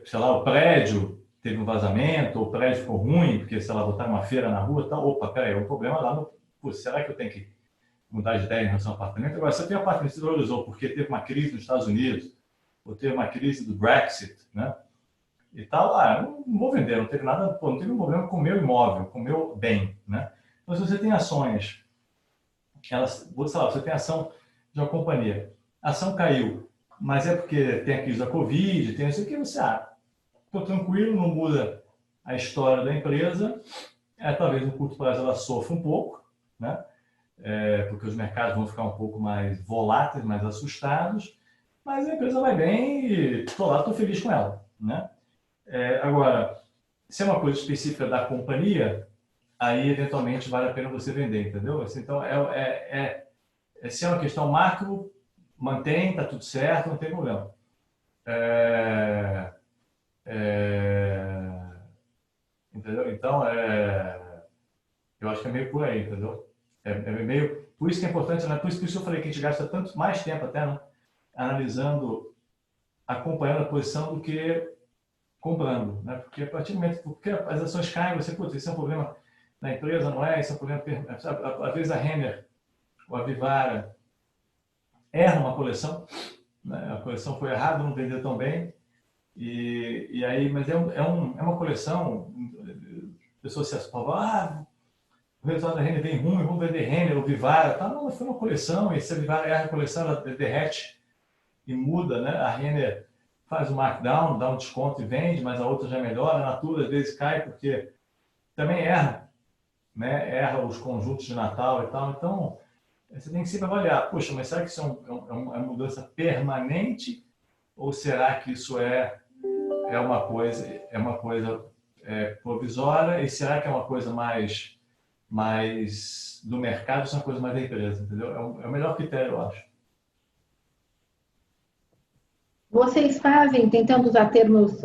S2: sei lá, o prédio teve um vazamento, ou o prédio ficou ruim, porque, sei lá, botaram uma feira na rua, tá? Opa, peraí, é um problema lá no... Pô, será que eu tenho que mudar de ideia em relação ao apartamento? Agora, se eu tenho um apartamento que se desvalorizou porque teve uma crise nos Estados Unidos, ou teve uma crise do Brexit, né? E tal, eu não vou vender, não teve nada, pô, não teve um problema com o meu imóvel, com o meu bem, né? Então, se você tem ações, sei lá, você tem ação de uma companhia, a ação caiu, mas é porque tem a crise da Covid, tem isso aqui, você, estou tranquilo, não muda a história da empresa, talvez no curto prazo ela sofra um pouco, né? Porque os mercados vão ficar um pouco mais voláteis, mais assustados, mas a empresa vai bem e estou lá, estou feliz com ela, né? Agora, se é uma coisa específica da companhia, aí eventualmente vale a pena você vender, entendeu? Então, se é uma questão macro, mantém, está tudo certo, não tem problema. Entendeu? Então, eu acho que é meio por aí, entendeu? Meio, por isso que é importante, né? Por isso que eu falei que a gente gasta tanto mais tempo até, né? Analisando, acompanhando a posição do que comprando, né? Porque a partir do momento que as ações caem, você, putz, isso é um problema na empresa, não é? Isso é um problema... Às vezes a Renner, ou a Vivara, erra uma coleção, né? A coleção foi errada, não vendeu tão bem, e aí, mas é uma coleção, pessoas se falam, o resultado da Renner vem ruim, vamos vender Renner ou Vivara, não, mas foi uma coleção, e se a Vivara erra a coleção, ela derrete e muda, né? A Renner faz o markdown, dá um desconto e vende, mas a outra já melhora, a Natura às vezes cai porque também erra, né? Erra os conjuntos de Natal e tal, então você tem que sempre avaliar, poxa, mas será que isso é uma mudança permanente ou será que isso é uma coisa provisória e será que é uma coisa mais do mercado, ou é uma coisa mais da empresa, entendeu? É o melhor critério, eu acho.
S1: Vocês fazem, tentando usar termos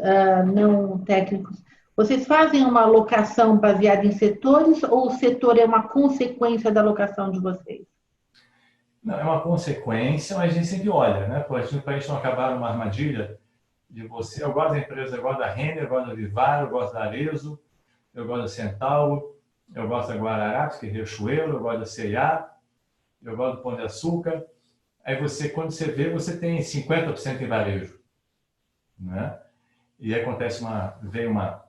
S1: não técnicos, vocês fazem uma alocação baseada em setores ou o setor é uma consequência da alocação de vocês?
S2: Não, é uma consequência, mas a gente sempre olha, né? Para a gente não acabar numa armadilha de você. Eu gosto da empresa, eu gosto da Renner, eu gosto da Vivara, eu gosto da Arezzo, eu gosto da Centauro, eu gosto da Guararapes, que é Riachuelo, eu gosto da C&A, eu gosto do Pão de Açúcar. Aí quando você vê, você tem 50% em varejo, né? E aí veio uma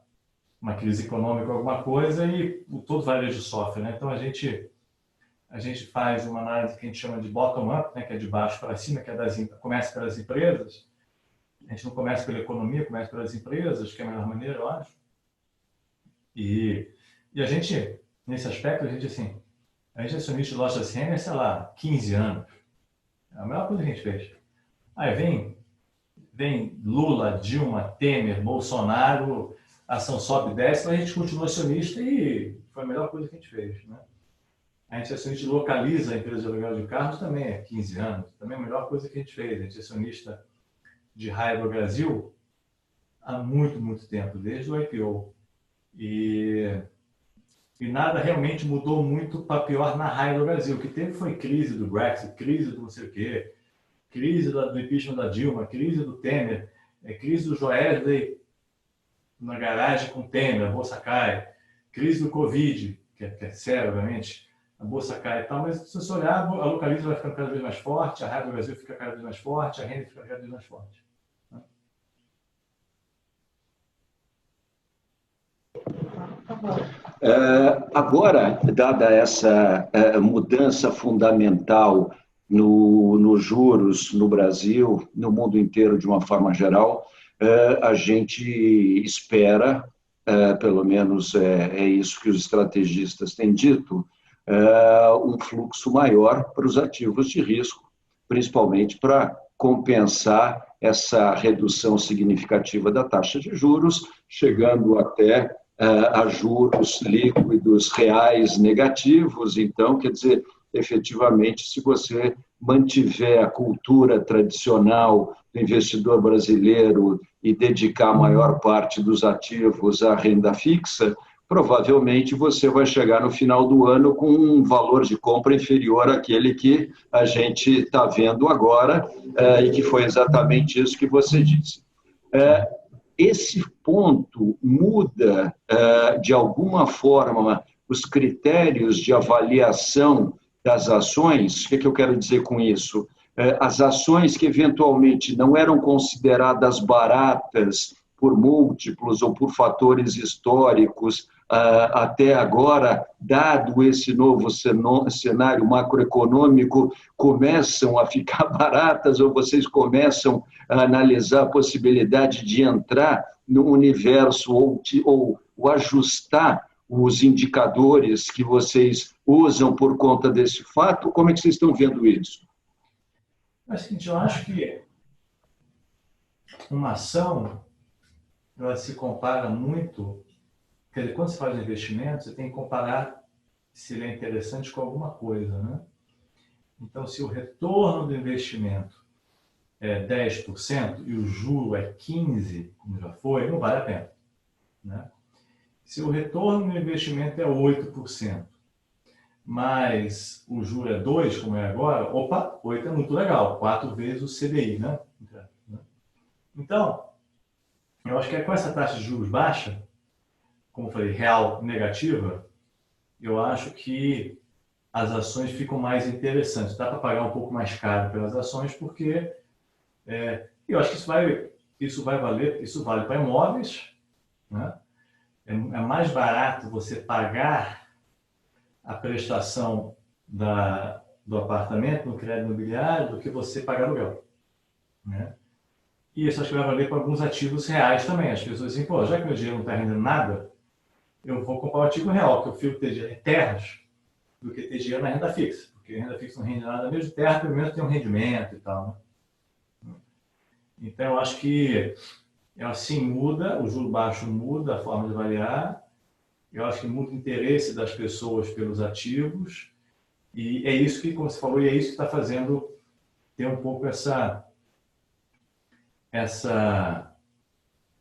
S2: crise econômica, alguma coisa, e todo varejo sofre, né? Então a gente a gente faz uma análise que a gente chama de bottom-up, né, que é de baixo para cima, que é começa pelas empresas. A gente não começa pela economia, começa pelas empresas, que é a melhor maneira, eu acho. E a gente, nesse aspecto, a gente é acionista de lojas Renner, sei lá, 15 anos. É a melhor coisa que a gente fez. Aí vem Lula, Dilma, Temer, Bolsonaro, a ação sobe e desce, mas a gente continua acionista e foi a melhor coisa que a gente fez, né? A gente é acionista Localiza, a empresa de aluguel de carros, também é 15 anos. Também é a melhor coisa que a gente fez. A gente é acionista de Raia do Brasil há muito, muito tempo, desde o IPO. E nada realmente mudou muito para pior na Raia do Brasil. O que teve foi crise do Brexit, crise do não sei o quê, crise do impeachment da Dilma, crise do Temer, crise do Joesley na garagem com o Temer, a bolsa cai, crise do Covid, que é sério, obviamente, a bolsa cai e tal, mas se você olhar, a Localiza vai ficando cada vez mais forte, a Raia do Brasil fica cada vez mais forte, a Renner fica cada vez mais forte.
S3: Agora, dada essa mudança fundamental nos juros no Brasil, no mundo inteiro de uma forma geral, a gente espera, pelo menos é isso que os estrategistas têm dito, um fluxo maior para os ativos de risco, principalmente para compensar essa redução significativa da taxa de juros, chegando até a juros líquidos reais negativos. Então, quer dizer, efetivamente, se você mantiver a cultura tradicional do investidor brasileiro e dedicar a maior parte dos ativos à renda fixa, provavelmente você vai chegar no final do ano com um valor de compra inferior àquele que a gente está vendo agora, e que foi exatamente isso que você disse. Esse ponto muda, de alguma forma, os critérios de avaliação das ações. O que eu quero dizer com isso? As ações que eventualmente não eram consideradas baratas por múltiplos ou por fatores históricos até agora, dado esse novo cenário macroeconômico, começam a ficar baratas, ou vocês começam a analisar a possibilidade de entrar no universo ou ajustar os indicadores que vocês usam por conta desse fato? Como é que vocês estão vendo isso?
S2: É o seguinte, eu acho que uma ação, ela se compara muito. Quer dizer, quando você faz um investimento, você tem que comparar se ele é interessante com alguma coisa, né? Então, se o retorno do investimento é 10% e o juro é 15%, como já foi, não vale a pena, né? Se o retorno do investimento é 8%, mas o juro é 2%, como é agora, opa, 8% é muito legal, 4 vezes o CDI, né? Então, eu acho que com essa taxa de juros baixa, como eu falei, real negativa, eu acho que as ações ficam mais interessantes. Dá para pagar um pouco mais caro pelas ações, porque eu acho que isso vale para imóveis, né? É mais barato você pagar a prestação do apartamento no crédito imobiliário do que você pagar aluguel, né? E isso acho que vai valer para alguns ativos reais também. As pessoas dizem, pô, já que meu dinheiro não está rendendo nada, eu vou comprar um ativo real, porque eu prefiro ter dinheiro em terras do que ter dinheiro na renda fixa, porque a renda fixa não rende nada, mesmo terra pelo menos tem um rendimento e tal, né? Então eu acho que assim muda, o juro baixo muda a forma de avaliar, eu acho que muda o interesse das pessoas pelos ativos, e é isso que, como você falou, é isso que está fazendo ter um pouco essa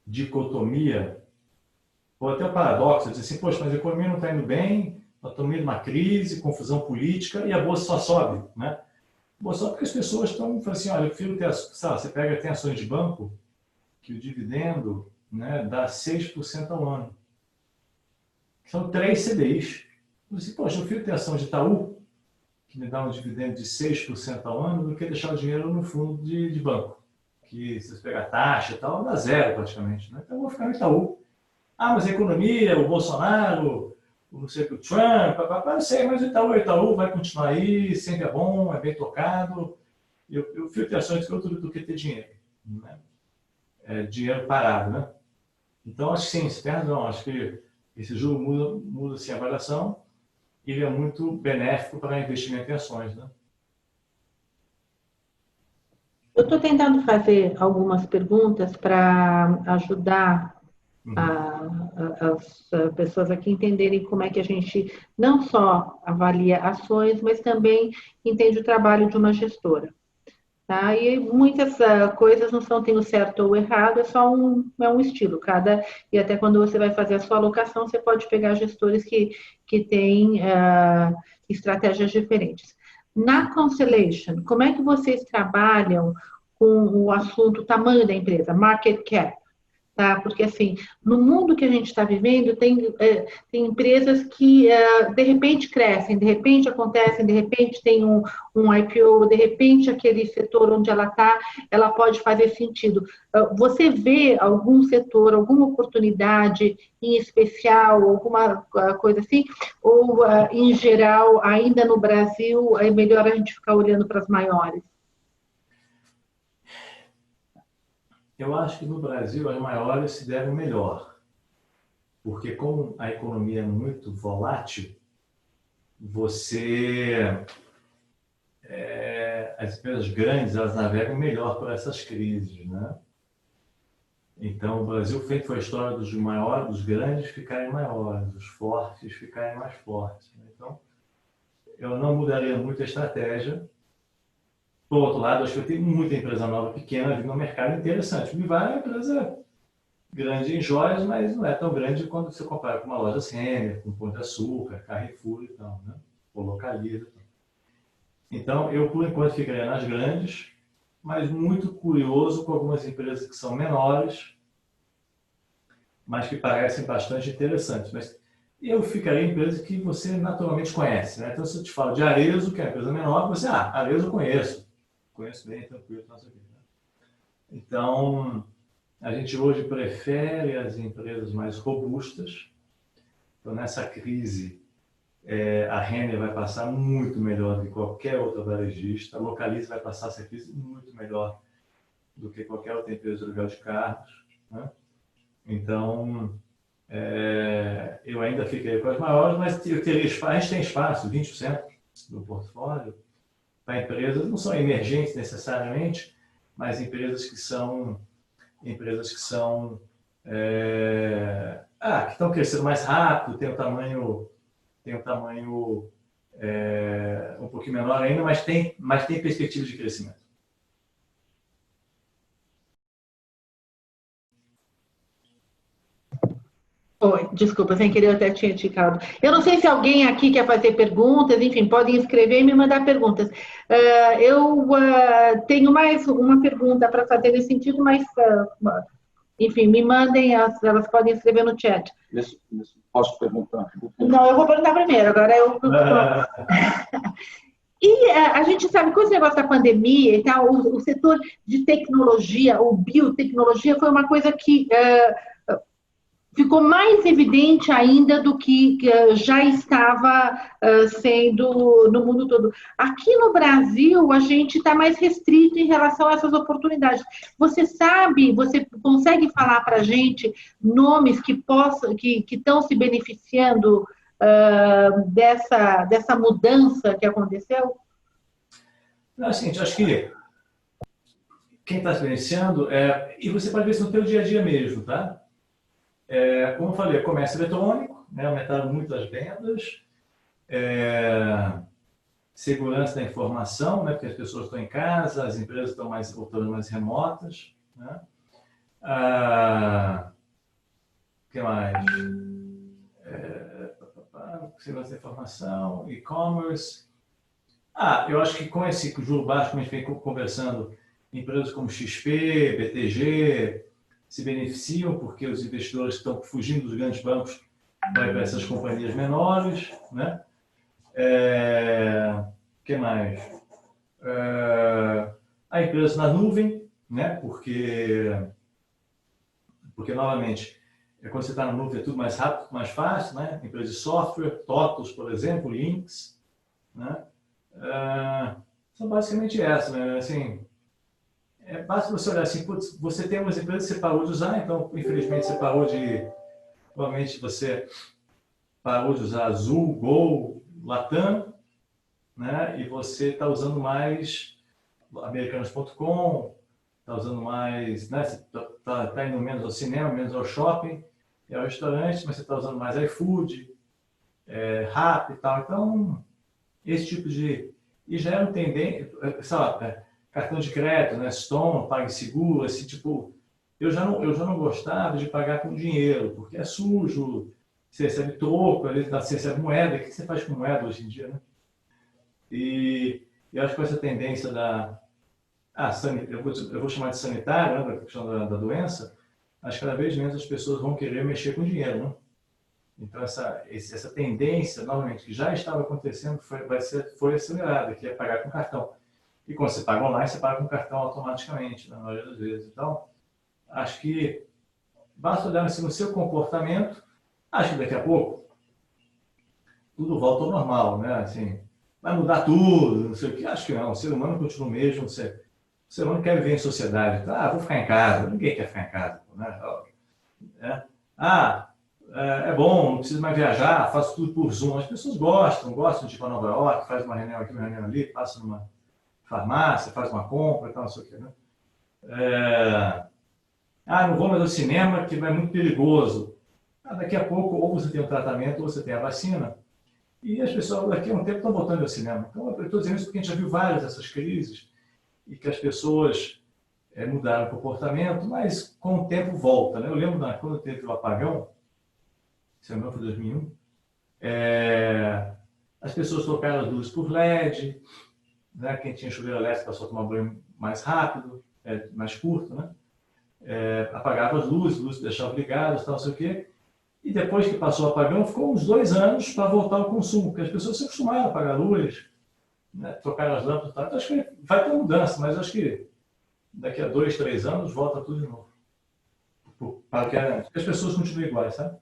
S2: dicotomia, ou até o paradoxo, dizer assim, poxa, mas a economia não está indo bem, nós estamos indo numa crise, confusão política, e a bolsa só sobe, né? A bolsa sobe porque as pessoas estão falando assim, olha, eu prefiro ter, sabe, você tem ações de banco, que o dividendo, né, dá 6% ao ano. São 3 CDIs. Você, poxa, eu prefiro ter ação de Itaú, que me dá um dividendo de 6% ao ano, do que deixar o dinheiro no fundo de banco, que se você pegar taxa e tal, dá zero praticamente, né? Então eu vou ficar no Itaú. Ah, mas a economia, o Bolsonaro, não sei o que, o Trump, eu sei, mas o Itaú vai continuar aí, sempre é bom, é bem tocado. Eu fui ter ações do que ter dinheiro, né? Dinheiro parado, né? Então, acho que sim, você tem razão. Acho que esse juro muda sim, a avaliação, e ele é muito benéfico para investimento em ações, né?
S1: Eu estou tentando fazer algumas perguntas para ajudar as pessoas aqui entenderem como é que a gente não só avalia ações, mas também entende o trabalho de uma gestora. Tá? E muitas coisas não são tem o certo ou o errado, é só um estilo. E até quando você vai fazer a sua alocação, você pode pegar gestores que têm estratégias diferentes. Na Constellation, como é que vocês trabalham com o assunto tamanho da empresa, market cap? Tá? Porque, assim, no mundo que a gente está vivendo, tem empresas que, de repente, crescem, de repente acontecem, de repente tem um IPO, de repente aquele setor onde ela está, ela pode fazer sentido. Você vê algum setor, alguma oportunidade em especial, alguma coisa assim? Ou, em geral, ainda no Brasil, é melhor a gente ficar olhando para as maiores?
S2: Eu acho que no Brasil as maiores se devem melhor, porque como a economia é muito volátil, as empresas grandes, elas navegam melhor por essas crises, né? Então, o Brasil foi a história dos maiores, dos grandes ficarem maiores, dos fortes ficarem mais fortes, né? Então, eu não mudaria muito a estratégia. Por outro lado, acho que tem muita empresa nova, pequena, vindo no mercado interessante. Me vai uma empresa grande em joias, mas não é tão grande quando você compara com uma loja Renner, com Pão de Açúcar, Carrefour e tal, né? Ou Localiza. Então, eu, por enquanto, ficaria nas grandes, mas muito curioso com algumas empresas que são menores, mas que parecem bastante interessantes. Mas eu ficaria em empresas que você naturalmente conhece, né? Então, se eu te falo de Arezzo, que é uma empresa menor, você, Arezzo eu conheço bem, tranquilo, nossa vida. Então, a gente hoje prefere as empresas mais robustas. Então, nessa crise, a Renner vai passar muito melhor do que qualquer outra varejista, a Localiza vai passar essa crise muito melhor do que qualquer outra empresa de aluguel de carros, né? Então, eu ainda fiquei com as maiores, mas eu teria espaço, a gente tem espaço, 20% do portfólio, para empresas, não são emergentes necessariamente, mas empresas que que estão crescendo mais rápido, tem um tamanho um pouquinho menor ainda, mas tem perspectiva de crescimento.
S1: Oi, desculpa, sem querer eu até tinha te calado. Eu não sei se alguém aqui quer fazer perguntas, enfim, podem escrever e me mandar perguntas. Eu tenho mais uma pergunta para fazer nesse sentido, mas, enfim, me mandem, elas podem escrever no chat.
S3: Posso perguntar?
S1: Não, eu vou perguntar primeiro, agora eu... E a gente sabe, com esse negócio da pandemia e tal, o setor de tecnologia, ou biotecnologia, foi uma coisa que ficou mais evidente ainda do que já estava sendo no mundo todo. Aqui no Brasil, a gente está mais restrito em relação a essas oportunidades. Você consegue falar para a gente nomes que estão se beneficiando dessa mudança que aconteceu?
S2: Assim, acho que quem está se beneficiando e você pode ver isso no teu dia a dia mesmo, tá? Como eu falei, comércio eletrônico, né, aumentaram muito as vendas, segurança da informação, né, porque as pessoas estão em casa, as empresas estão voltando mais remotas, né? Que mais? Segurança da informação, e-commerce. Eu acho que com esse juro baixo, como a gente vem conversando, empresas como XP, BTG, se beneficiam porque os investidores estão fugindo dos grandes bancos para essas companhias menores, né? Que mais? A empresa na nuvem, né? Porque novamente, quando você está na nuvem é tudo mais rápido, mais fácil, né? Empresas de software, TOTOS, por exemplo, Lynx, né? São basicamente essas, né? Assim, basta você olhar assim, putz, você tem umas empresas que você parou de usar, então, infelizmente, você parou de... Provavelmente você parou de usar Azul, Gol, Latam, né? E você está usando mais americanos.com, está usando mais, né? Você está indo menos ao cinema, menos ao shopping, ao restaurante, mas você está usando mais iFood, Rappi e tal. Então, esse tipo de... E já é um tendência, sei lá, cartão de crédito, né? Stone, PagSeguro, esse tipo... Eu já não gostava de pagar com dinheiro, porque é sujo, você recebe troco, às vezes você recebe moeda. O que você faz com moeda hoje em dia, né? E eu acho que essa tendência da... eu vou chamar de sanitário, né, da questão da doença, mas cada vez menos as pessoas vão querer mexer com dinheiro, né? Então, essa tendência, novamente, que já estava acontecendo, foi acelerada, que é pagar com cartão. E quando você paga online, você paga com cartão automaticamente, na maioria das vezes. Então, acho que basta olhar assim, no seu comportamento, acho que daqui a pouco tudo volta ao normal, né? Assim, vai mudar tudo, não sei o que. Acho que não, o ser humano continua o mesmo, o ser humano quer viver em sociedade. Vou ficar em casa. Ninguém quer ficar em casa, né? É bom, não preciso mais viajar, faço tudo por Zoom. As pessoas gostam de ir para Nova York, faz uma reunião aqui, uma reunião ali, passa numa farmácia, faz uma compra e tal, não sei o que, né? Não vou mais ao cinema, que é muito perigoso. Daqui a pouco, ou você tem um tratamento, ou você tem a vacina. E as pessoas, daqui a um tempo, estão voltando ao cinema. Então, eu estou dizendo isso porque a gente já viu várias dessas crises e que as pessoas mudaram o comportamento, mas com o tempo volta, né? Eu lembro quando teve o apagão, se não foi 2001, as pessoas trocaram as luzes por LED, né? Quem tinha chuveiro elétrico passou a tomar banho mais rápido, mais curto, né? Apagava as luzes deixavam ligadas, tal, não sei o quê. E depois que passou o apagão, ficou uns 2 anos para voltar ao consumo, porque as pessoas se acostumaram a apagar a luz, né? Trocaram as lâmpadas e tal. Então, acho que vai ter mudança, mas acho que daqui a 2, 3 anos volta tudo de novo. Para que as pessoas continuem iguais, sabe?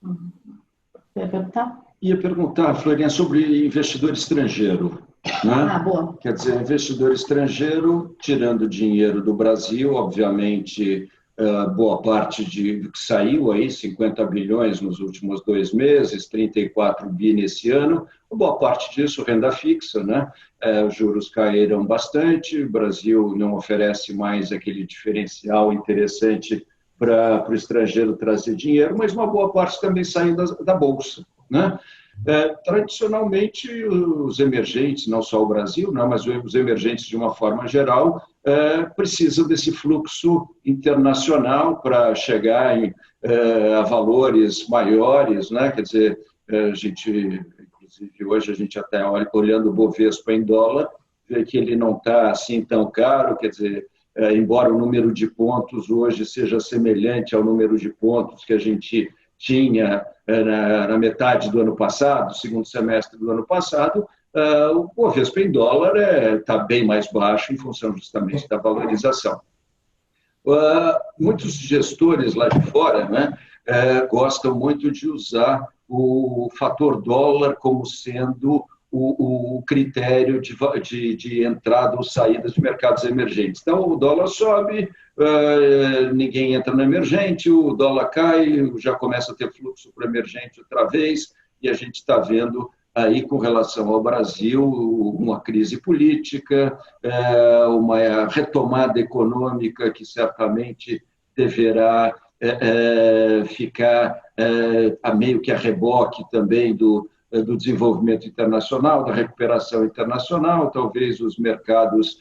S1: Você ia perguntar?
S3: Ia perguntar, Florinha, sobre investidor estrangeiro. Né?
S1: Boa.
S3: Quer dizer, investidor estrangeiro tirando dinheiro do Brasil, obviamente, boa parte que saiu aí, 50 bilhões nos últimos 2 meses, 34 bi nesse ano, boa parte disso renda fixa, né? Os juros caíram bastante, o Brasil não oferece mais aquele diferencial interessante para o estrangeiro trazer dinheiro, mas uma boa parte também saiu da Bolsa, né? Tradicionalmente, os emergentes, não só o Brasil, né, mas os emergentes de uma forma geral, precisam desse fluxo internacional para chegar a valores maiores, né? Quer dizer, inclusive hoje a gente até olhando o Bovespa em dólar, vê que ele não está assim tão caro, quer dizer, embora o número de pontos hoje seja semelhante ao número de pontos que a gente tinha na metade do ano passado, segundo semestre do ano passado, o Bovespa em dólar está bem mais baixo em função justamente da valorização. Muitos gestores lá de fora, né, gostam muito de usar o fator dólar como sendo o critério de entrada ou saída de mercados emergentes. Então, o dólar sobe, ninguém entra no emergente, o dólar cai, já começa a ter fluxo para o emergente outra vez, e a gente está vendo aí, com relação ao Brasil, uma crise política, uma retomada econômica que certamente deverá ficar meio que a reboque também do desenvolvimento internacional, da recuperação internacional, talvez os mercados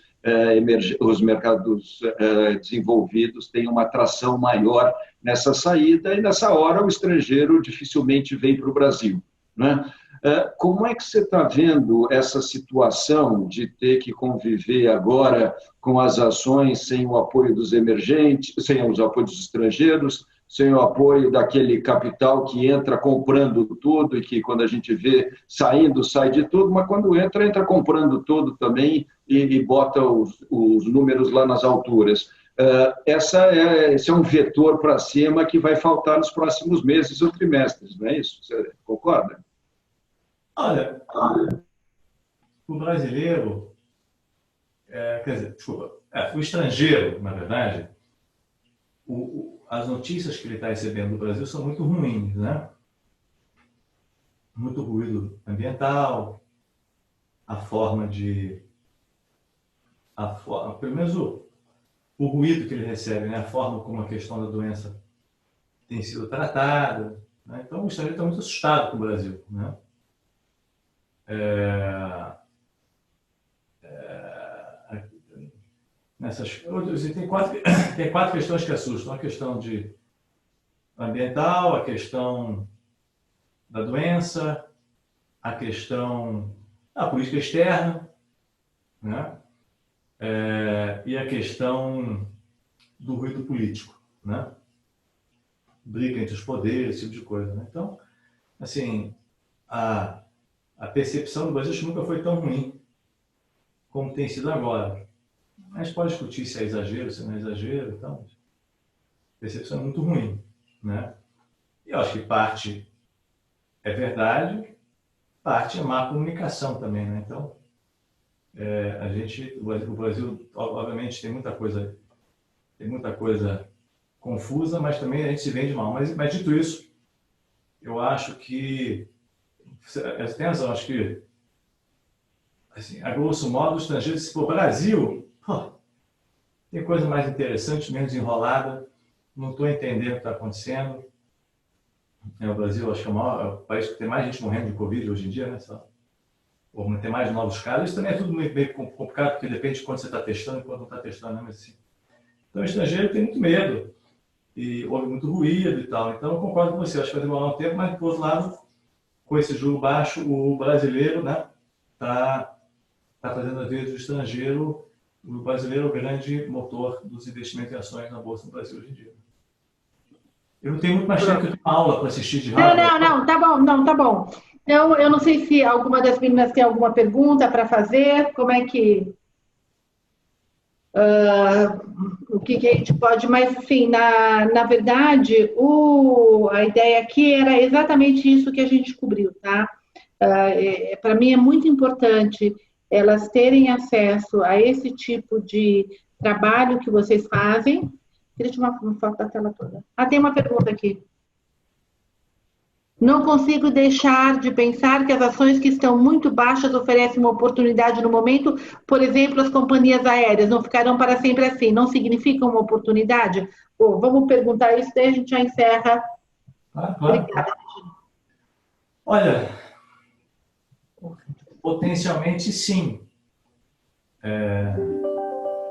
S3: desenvolvidos tenham uma atração maior nessa saída, e nessa hora o estrangeiro dificilmente vem para o Brasil, né? Como é que você está vendo essa situação de ter que conviver agora com as ações sem o apoio dos emergentes, sem os apoios dos estrangeiros, sem o apoio daquele capital que entra comprando tudo e que, quando a gente vê saindo, sai de tudo, mas quando entra comprando tudo também e bota os números lá nas alturas. Esse é um vetor para cima que vai faltar nos próximos meses ou trimestres, não é isso? Você concorda?
S2: Olha, o brasileiro, quer dizer, desculpa, o estrangeiro, na verdade, as notícias que ele está recebendo do Brasil são muito ruins, né? Muito ruído ambiental, pelo menos o ruído que ele recebe, né? A forma como a questão da doença tem sido tratada, né? Então, o estrangeiro está muito assustado com o Brasil, né? Tem quatro questões que assustam. A questão ambiental, a questão da doença, a questão da política externa, né? E a questão do ruído político, né? Briga entre os poderes, esse tipo de coisa, né? Então, assim, a percepção do Brasil nunca foi tão ruim como tem sido agora. A gente pode discutir se é exagero, se não é exagero, então, a percepção é muito ruim, né? E eu acho que parte é verdade, parte é má comunicação também, né? Então, o Brasil, obviamente, tem muita coisa confusa, mas também a gente se vende mal. Mas dito isso, eu acho que você tem razão, acho que, assim, a grosso modo, o estrangeiro, se for Brasil, tem coisa mais interessante, menos enrolada, não estou entendendo o que está acontecendo. O Brasil, acho que é o país que tem mais gente morrendo de Covid hoje em dia, né? Ou tem mais novos casos. Isso também é tudo meio complicado, porque depende de quando você está testando e quando não está testando, né? Mas, assim, então, o estrangeiro tem muito medo e houve muito ruído e tal. Então, eu concordo com você, acho que vai demorar um tempo, mas, por outro lado, com esse juro baixo, o brasileiro, né, tá fazendo a vez do estrangeiro. O brasileiro é o grande motor dos investimentos em ações na Bolsa no Brasil hoje em dia. Eu não tenho muito mais tempo, que eu tenho aula para assistir de rádio.
S1: Não, tá bom, não, tá bom. Então, eu não sei se alguma das meninas tem alguma pergunta para fazer, como é que... o que a gente pode, mas, assim, na verdade, a ideia aqui era exatamente isso que a gente descobriu, tá? Para mim é muito importante elas terem acesso a esse tipo de trabalho que vocês fazem. Deixa eu tirar uma foto da tela toda. Tem uma pergunta aqui. Não consigo deixar de pensar que as ações que estão muito baixas oferecem uma oportunidade no momento. Por exemplo, as companhias aéreas não ficarão para sempre assim. Não significa uma oportunidade? Vamos perguntar isso, daí a gente já encerra.
S2: Claro.
S1: Obrigada.
S2: Olha, potencialmente sim.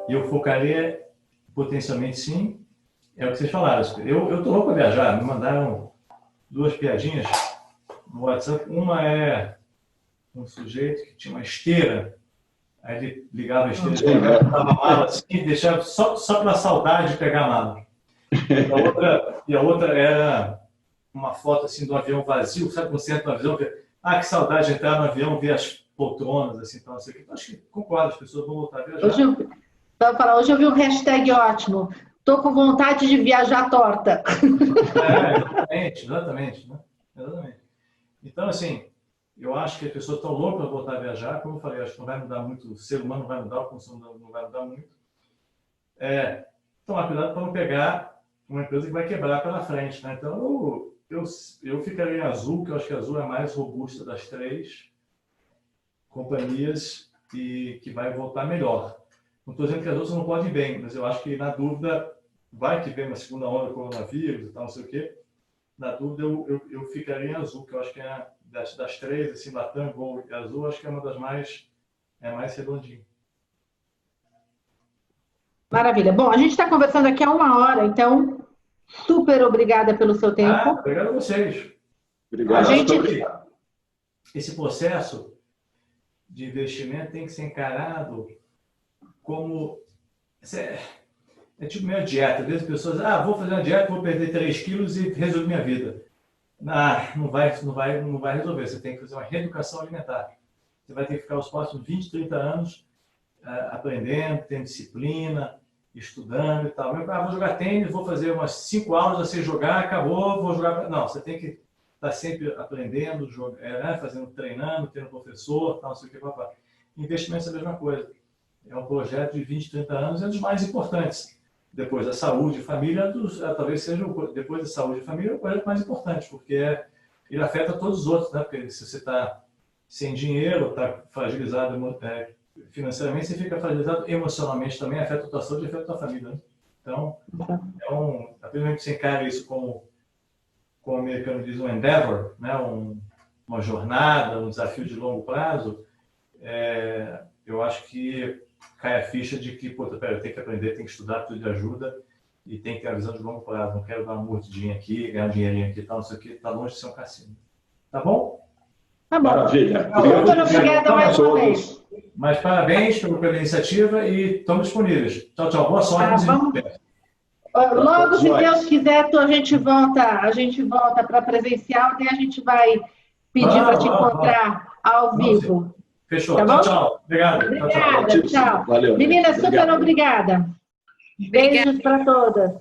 S2: Eu focaria potencialmente sim. É o que vocês falaram. Eu estou louco para viajar. Me mandaram 2 piadinhas no WhatsApp. Uma é um sujeito que tinha uma esteira. Aí ele ligava a esteira, pegava a mala assim, e deixava só para saudade de pegar a mala. E a outra era uma foto assim, do avião vazio. Sabe quando você entra no avião? Que saudade de entrar no avião, ver as poltronas, assim, então, não sei o que. Acho que concordo, as pessoas vão voltar a viajar.
S1: Hoje eu vi um hashtag ótimo. Estou com vontade de viajar torta.
S2: Exatamente. Né? Exatamente. Então, assim, eu acho que as pessoas estão loucas para voltar a viajar. Como eu falei, acho que não vai mudar muito, o ser humano não vai mudar, o consumo não vai mudar muito. Tomar cuidado para não pegar uma empresa que vai quebrar pela frente. Né? Então, eu ficaria em Azul, que eu acho que a Azul é a mais robusta das 3 companhias e que vai voltar melhor. Não estou dizendo que as outras não podem ir bem, mas eu acho que, na dúvida, vai que vem uma segunda onda do coronavírus e tal, não sei o quê. Na dúvida, eu ficaria em Azul, que eu acho que é das 3, assim, Latam, Gol e Azul, acho que é uma das mais redondinha.
S1: Maravilha. Bom, a gente está conversando aqui há 1 hora, então, super obrigada pelo seu tempo.
S2: Obrigado a vocês.
S3: Obrigado.
S2: Esse processo de investimento tem que ser encarado como... É tipo meio dieta. Às vezes as pessoas vou fazer uma dieta, vou perder 3 quilos e resolver minha vida. Não vai resolver. Você tem que fazer uma reeducação alimentar. Você vai ter que ficar os próximos 20, 30 anos aprendendo, tendo disciplina estudando e tal. Vou jogar tênis, vou fazer umas 5 aulas, você jogar, acabou, vou jogar. Não, você tem que estar sempre aprendendo, né? Fazendo, treinando, tendo professor, tal, não sei o que, papá. Investimentos é a mesma coisa. É um projeto de 20, 30 anos, é dos mais importantes. Depois da saúde e família, talvez seja, depois da saúde e família, o projeto mais importante, porque ele afeta todos os outros, né? Porque se você está sem dinheiro, está fragilizado financeiramente, você fica fragilizado emocionalmente também, afeta a tua saúde e afeta a tua família. Né? Então, a primeira vez que você encara isso como o americano diz, um endeavor, né? Uma jornada, um desafio de longo prazo, eu acho que cai a ficha de que, eu tenho que aprender, tenho que estudar, tudo de ajuda e tem que ter a visão de longo prazo. Não quero dar uma mordidinha aqui, ganhar um dinheirinho aqui e tal, não sei o que, tá longe de ser um cassino. Tá bom?
S1: Tá bom.
S3: Maravilha.
S1: Obrigada mais uma vez.
S2: Mas parabéns pela iniciativa e estamos disponíveis. Tchau, tchau. Boa sorte.
S1: Logo, se Deus quiser, a gente volta para presencial, daí a gente vai pedir para te encontrar ao vivo.
S2: Fechou.
S1: Tá
S2: tchau, tchau. Obrigado.
S1: Obrigada, tchau.
S3: Valeu.
S1: Menina, super obrigada. Beijos para todas.